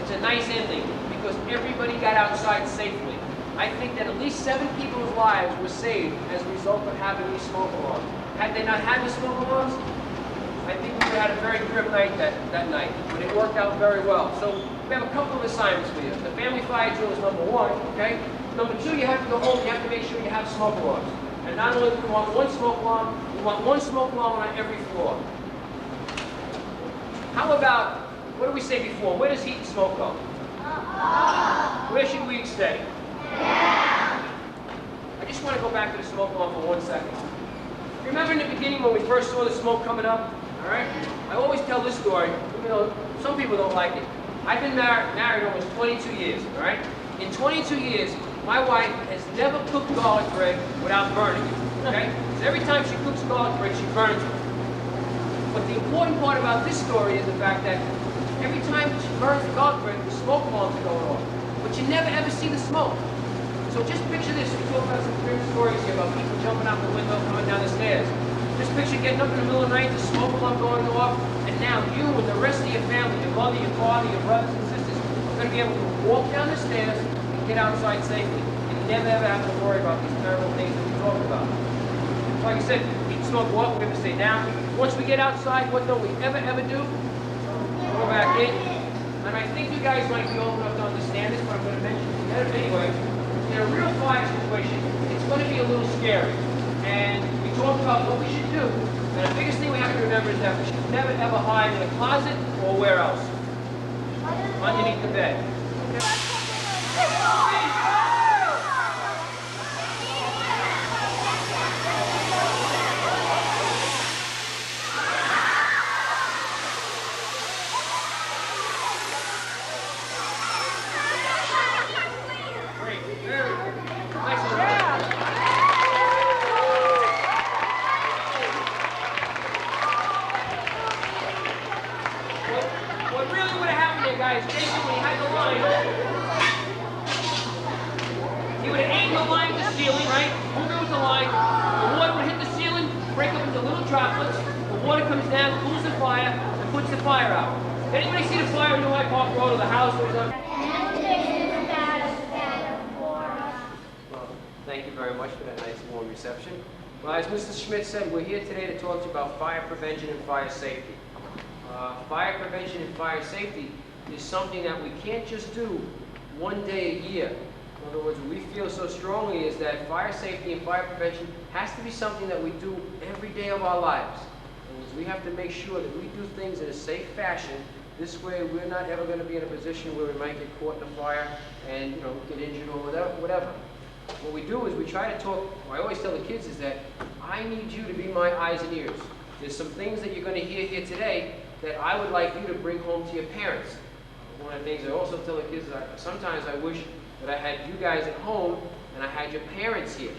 [SPEAKER 14] it's a nice ending because everybody got outside safely. I think that at least 7 people's lives were saved as a result of having these smoke alarms. Had they not had the smoke alarms, I think we would have had a very grim night that night, but it worked out very well. So we have a couple of assignments for you. The family fire drill is number 1, okay? Number 2, you have to go home, you have to make sure you have smoke alarms. And not only do we want one smoke alarm, we want one smoke alarm on every floor. How about, what did we say before? Where does heat and smoke go? Where should we stay? I just want to go back to the smoke alarm for 1 second. Remember in the beginning when we first saw the smoke coming up? All right? I always tell this story, even though some people don't like it. I've been married almost 22 years, all right? In 22 years, my wife has never cooked garlic bread without burning it, okay? So every time she cooks garlic bread, she burns it. But the important part about this story is the fact that every time she burns the garlic bread, the smoke alarms are going off. But you never ever see the smoke. So just picture this. We talk about some grim stories here about people jumping out the window, coming down the stairs. Just picture getting up in the middle of the night, the smoke alarm going off, and now you and the rest of your family, your mother, your father, your brothers and sisters, are going to be able to walk down the stairs and get outside safely. And never ever have to worry about these terrible things that we talk about. Like I said, heat, smoke, walk, we have to stay down. Once we get outside, what don't we ever do? Go back in. And I think you guys might be old enough to understand this, but I'm going to mention it anyway. In a real fire situation, it's going to be a little scary. And we talked about what we should do. And the biggest thing we have to remember is that we should never ever hide in a closet or where else? Underneath the bed. Okay? ceiling, right? Who knows the line? The water would hit the ceiling, break up into little droplets. The water comes down, cools the fire, and puts the fire out. Anybody see the fire in New Hyde Park Road or the house that was on? Well, thank you very much for that nice warm reception. Well, as Mr. Schmidt said, we're here today to talk to you about fire prevention and fire safety. Fire prevention and fire safety is something that we can't just do one day a year. In other words, what we feel so strongly is that fire safety and fire prevention has to be something that we do every day of our lives. And we have to make sure that we do things in a safe fashion. This way, we're not ever going to be in a position where we might get caught in a fire and, you know, get injured or whatever. What we do is we try to talk, what I always tell the kids is that I need you to be my eyes and ears. There's some things that you're going to hear here today that I would like you to bring home to your parents. One of the things I also tell the kids is that sometimes I wish that I had you guys at home and I had your parents here.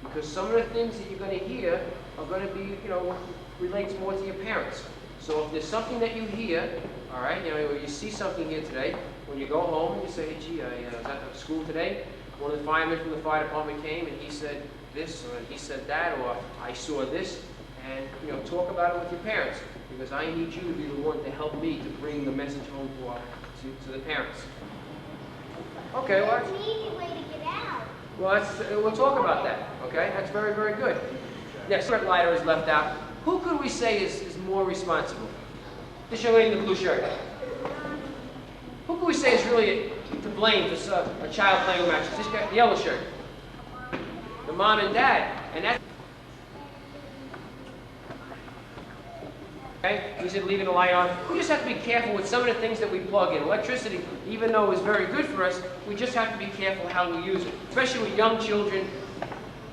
[SPEAKER 14] Because some of the things that you're going to hear are going to be, you know, relates more to your parents. So if there's something that you hear, all right, you know, or you see something here today, when you go home and you say, hey, gee, I was at school today, one of the firemen from the fire department came and he said this, or he said that, or I saw this, and, you know, talk about it with your parents, because I need you to be the one to help me to bring the message home to the parents. Okay, well,
[SPEAKER 11] That's an easy way to get out.
[SPEAKER 14] Well, we'll talk about that, okay? That's very, very good. Next, red lighter is left out. Who could we say is more responsible? This young lady in the blue shirt. Who could we say is really to blame for a child playing with matches? This guy, the yellow shirt. The mom and dad. And that's... Okay? He said leaving the light on. We just have to be careful with some of the things that we plug in. Electricity, even though is very good for us, we just have to be careful how we use it, especially with young children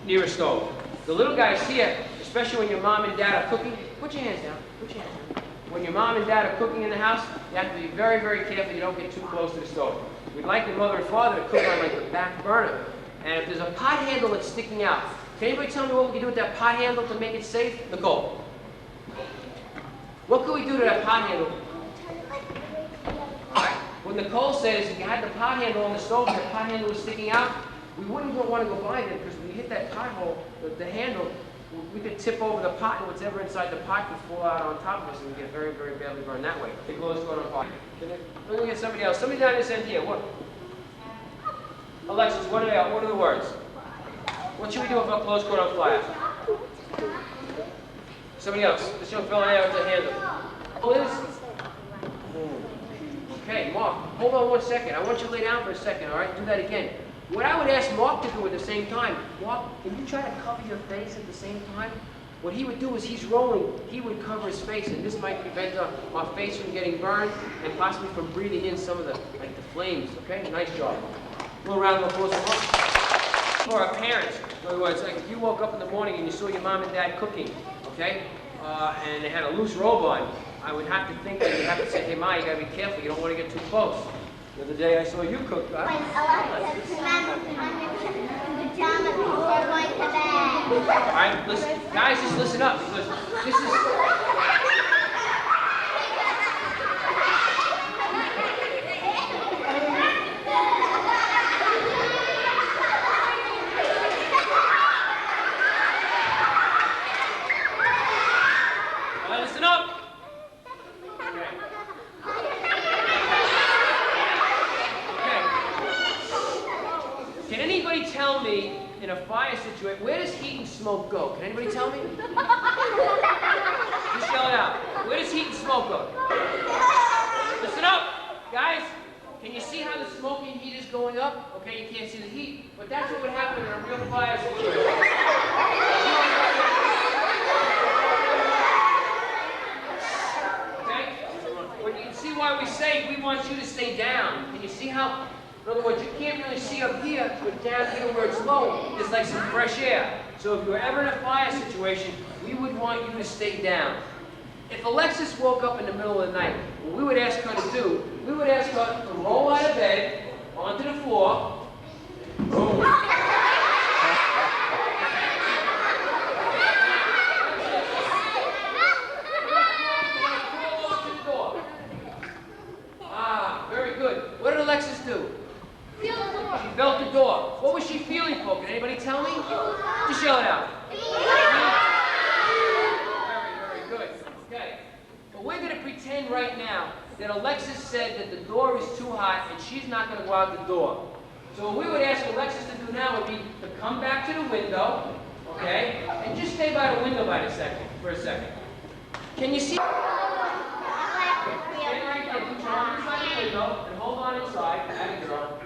[SPEAKER 14] near a stove. The little guys here, especially when your mom and dad are cooking, put your hands down, put your hands down. When your mom and dad are cooking in the house, you have to be very, very careful you don't get too close to the stove. We'd like the mother and father to cook on like the back burner. And if there's a pot handle that's sticking out, can anybody tell me what we can do with that pot handle to make it safe? Nicole. What can we do to that pot handle? All right. What Nicole said is if you had the pot handle on the stove and the pot handle was sticking out, we wouldn't want to go by there because when you hit that pothole, the handle, we could tip over the pot and whatever inside the pot could fall out on top of us and we get very, very badly burned that way. Big blows going on fire. Let me get somebody else. Somebody down this end here. What? Alexis, what are the words? What should we do if our clothes caught on fire? Somebody else. This young fella here with the handle. Liz? Okay, Mark, hold on 1 second. I want you to lay down for a second, all right? Do that again. What I would ask Mark to do at the same time, Mark, can you try to cover your face at the same time? What he would do is he's rolling, he would cover his face, and this might prevent our face from getting burned and possibly from breathing in some of the flames, okay? Nice job. A little round of applause for Mark. For our parents, in other words, like if you woke up in the morning and you saw your mom and dad cooking, okay, and they had a loose robe on, I would have to think that you'd have to say, hey, Ma, you gotta be careful, you don't want to get too close. The other day I saw you cook.
[SPEAKER 11] When Alexis remembers pajamas before going to bed.
[SPEAKER 14] All right, listen, guys, just listen up because this is. All right, listen up. Can anybody tell me, in a fire situation, where does heat and smoke go? Can anybody tell me? Just yell it out. Where does heat and smoke go? Listen up, guys. Can you see how the smoke and heat is going up? Okay, you can't see the heat, but that's what would happen in a real fire situation. Okay? Well, you can see why we say we want you to stay down. Can you see how? In other words, you can't really see up here, but down here where it's low, it's like some fresh air. So if you're ever in a fire situation, we would want you to stay down. If Alexis woke up in the middle of the night, what we would ask her to do, we would ask her to roll out of bed, onto the floor, boom. Very good. What did Alexis do? She built the door. What was she feeling for? Can anybody tell me? Just yell it out. Very good. Okay. But we're going to pretend right now that Alexis said that the door is too hot and she's not going to go out the door. So what we would ask Alexis to do now would be to come back to the window, okay, and just stay by the window for a second. Can you see? Stand right there, put your arm inside the window and hold on inside. Atta girl.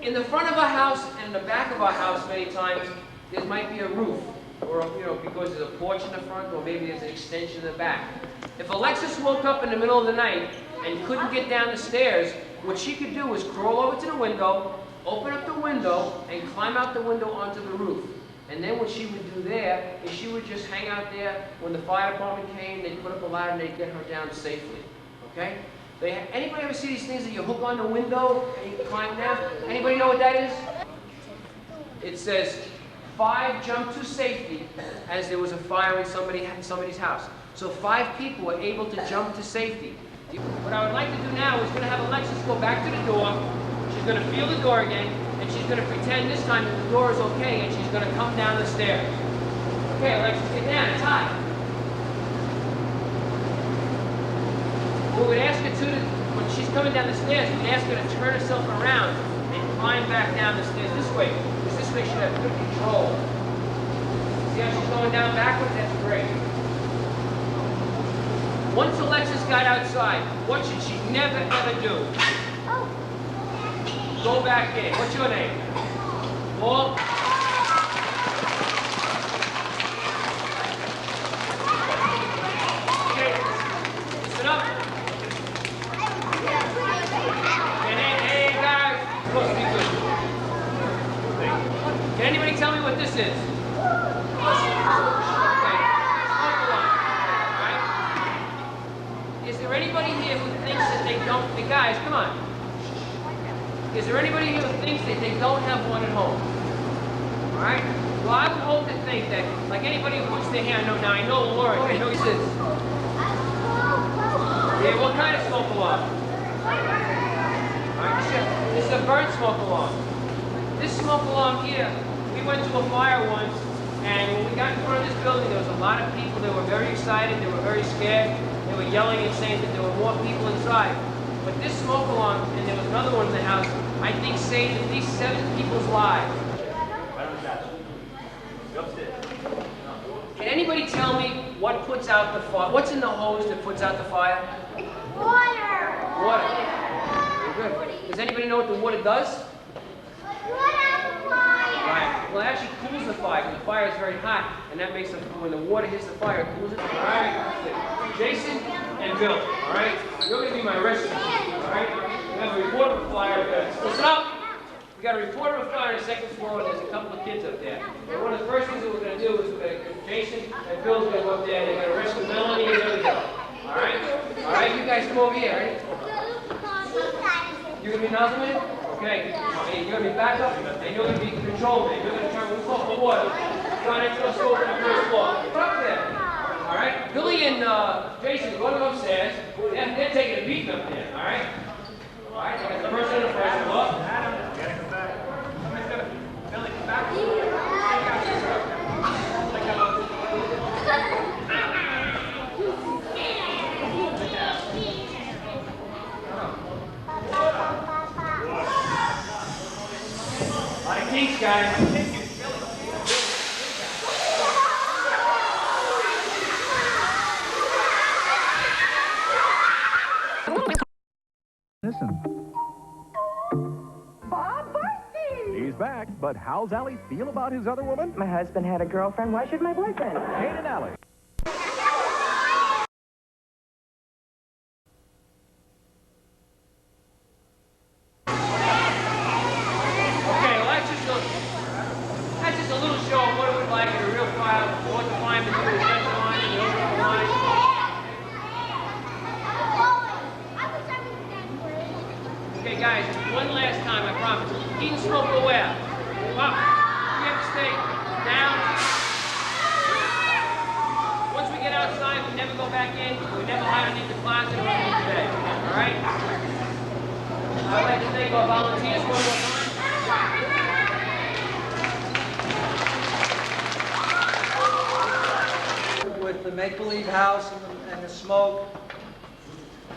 [SPEAKER 14] In the front of our house and the back of our house, many times there might be a roof, or because there's a porch in the front, or maybe there's an extension in the back. If Alexis woke up in the middle of the night and couldn't get down the stairs, what she could do is crawl over to the window, open up the window, and climb out the window onto the roof. And then what she would do there is she would just hang out there. When the fire department came, they'd put up a ladder and they'd get her down safely. Okay? Anybody ever see these things that you hook on the window and you climb down? Anybody know what that is? It says 5 jumped to safety as there was a fire in somebody's house. So 5 people were able to jump to safety. What I would like to do now is going to have Alexis go back to the door. She's going to feel the door again, and she's going to pretend this time that the door is okay, and she's going to come down the stairs. Okay, Alexis, get down. It's hot. We would ask her when she's coming down the stairs, we'd ask her to turn herself around and climb back down the stairs this way, because this way she'd have good control. See how she's going down backwards? That's great. Once Alexis got outside, what should she never ever do? Go back in. What's your name? Paul? Okay, listen up. Hey guys, supposed to be good. Can anybody tell me what this is? Is there anybody here who thinks that they don't, the guys, come on. Is there anybody here who thinks that they don't have one at home? All right? Well, I would hope to think that, like anybody who puts their hand, now I know Lauren, I know this is. Yeah, what kind of smoke alarm? All right, this is a burnt smoke alarm. This smoke alarm here, we went to a fire once, and when we got in front of this building, there was a lot of people. They were very excited, they were very scared. They were yelling and saying that there were more people inside. But this smoke alarm, and there was another one in the house, I think saved at least 7 people's lives. Can anybody tell me what puts out the fire? What's in the hose that puts out the fire?
[SPEAKER 11] Water.
[SPEAKER 14] Water. Very good. Does anybody know what the water does? Right. Well, it actually cools the fire, because the fire is very hot, and that makes when the water hits the fire, it cools it. All right. Jason and Bill. All right. You're going to be my rescue. All right. We have a report of a fire. Listen up. We got a report of a fire on the 2nd floor, and there's a couple of kids up there. And one of the first things that we're going to do is Jason and Bill's going to go up there, and they're going to rescue Melanie and Billy. All right. All right. You guys come over here. Right? You're going to be Nazarman? Okay. And you're going to be back up, and you're going to be controlman. You're going to turn loose off the water. Try not to go over the 1st floor. Get up there. All right. Billy and Jason, go upstairs. They're taking a beating up there. All right. All right. They got the person on the 1st floor. Billy, come back. Thanks, guys.
[SPEAKER 16] Listen. He's back, but how's Allie feel about his other woman?
[SPEAKER 17] My husband had a girlfriend. Why should my boyfriend?
[SPEAKER 16] Kate and Allie.
[SPEAKER 14] That's just a little show of what it would like in a real fire, what the firemen do, the central line, and the overall line. Okay, guys, one last time, I promise. Eat and smoke away. Up. You have to stay down. Once we get outside, we never go back in. We never hide underneath the closet or underneath the bed. All right? I'd like to thank our volunteers one more time.
[SPEAKER 8] With the make-believe house and the smoke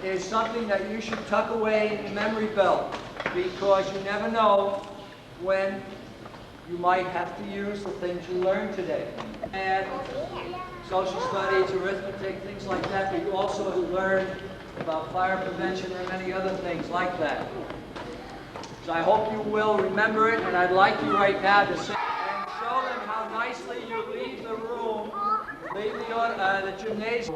[SPEAKER 8] is something that you should tuck away in the memory belt, because you never know when you might have to use the things you learned today. And social studies, arithmetic, things like that. We also learned about fire prevention and many other things like that. So I hope you will remember it, and I'd like you right now to say and show them how nicely you leave the room, leave the gymnasium.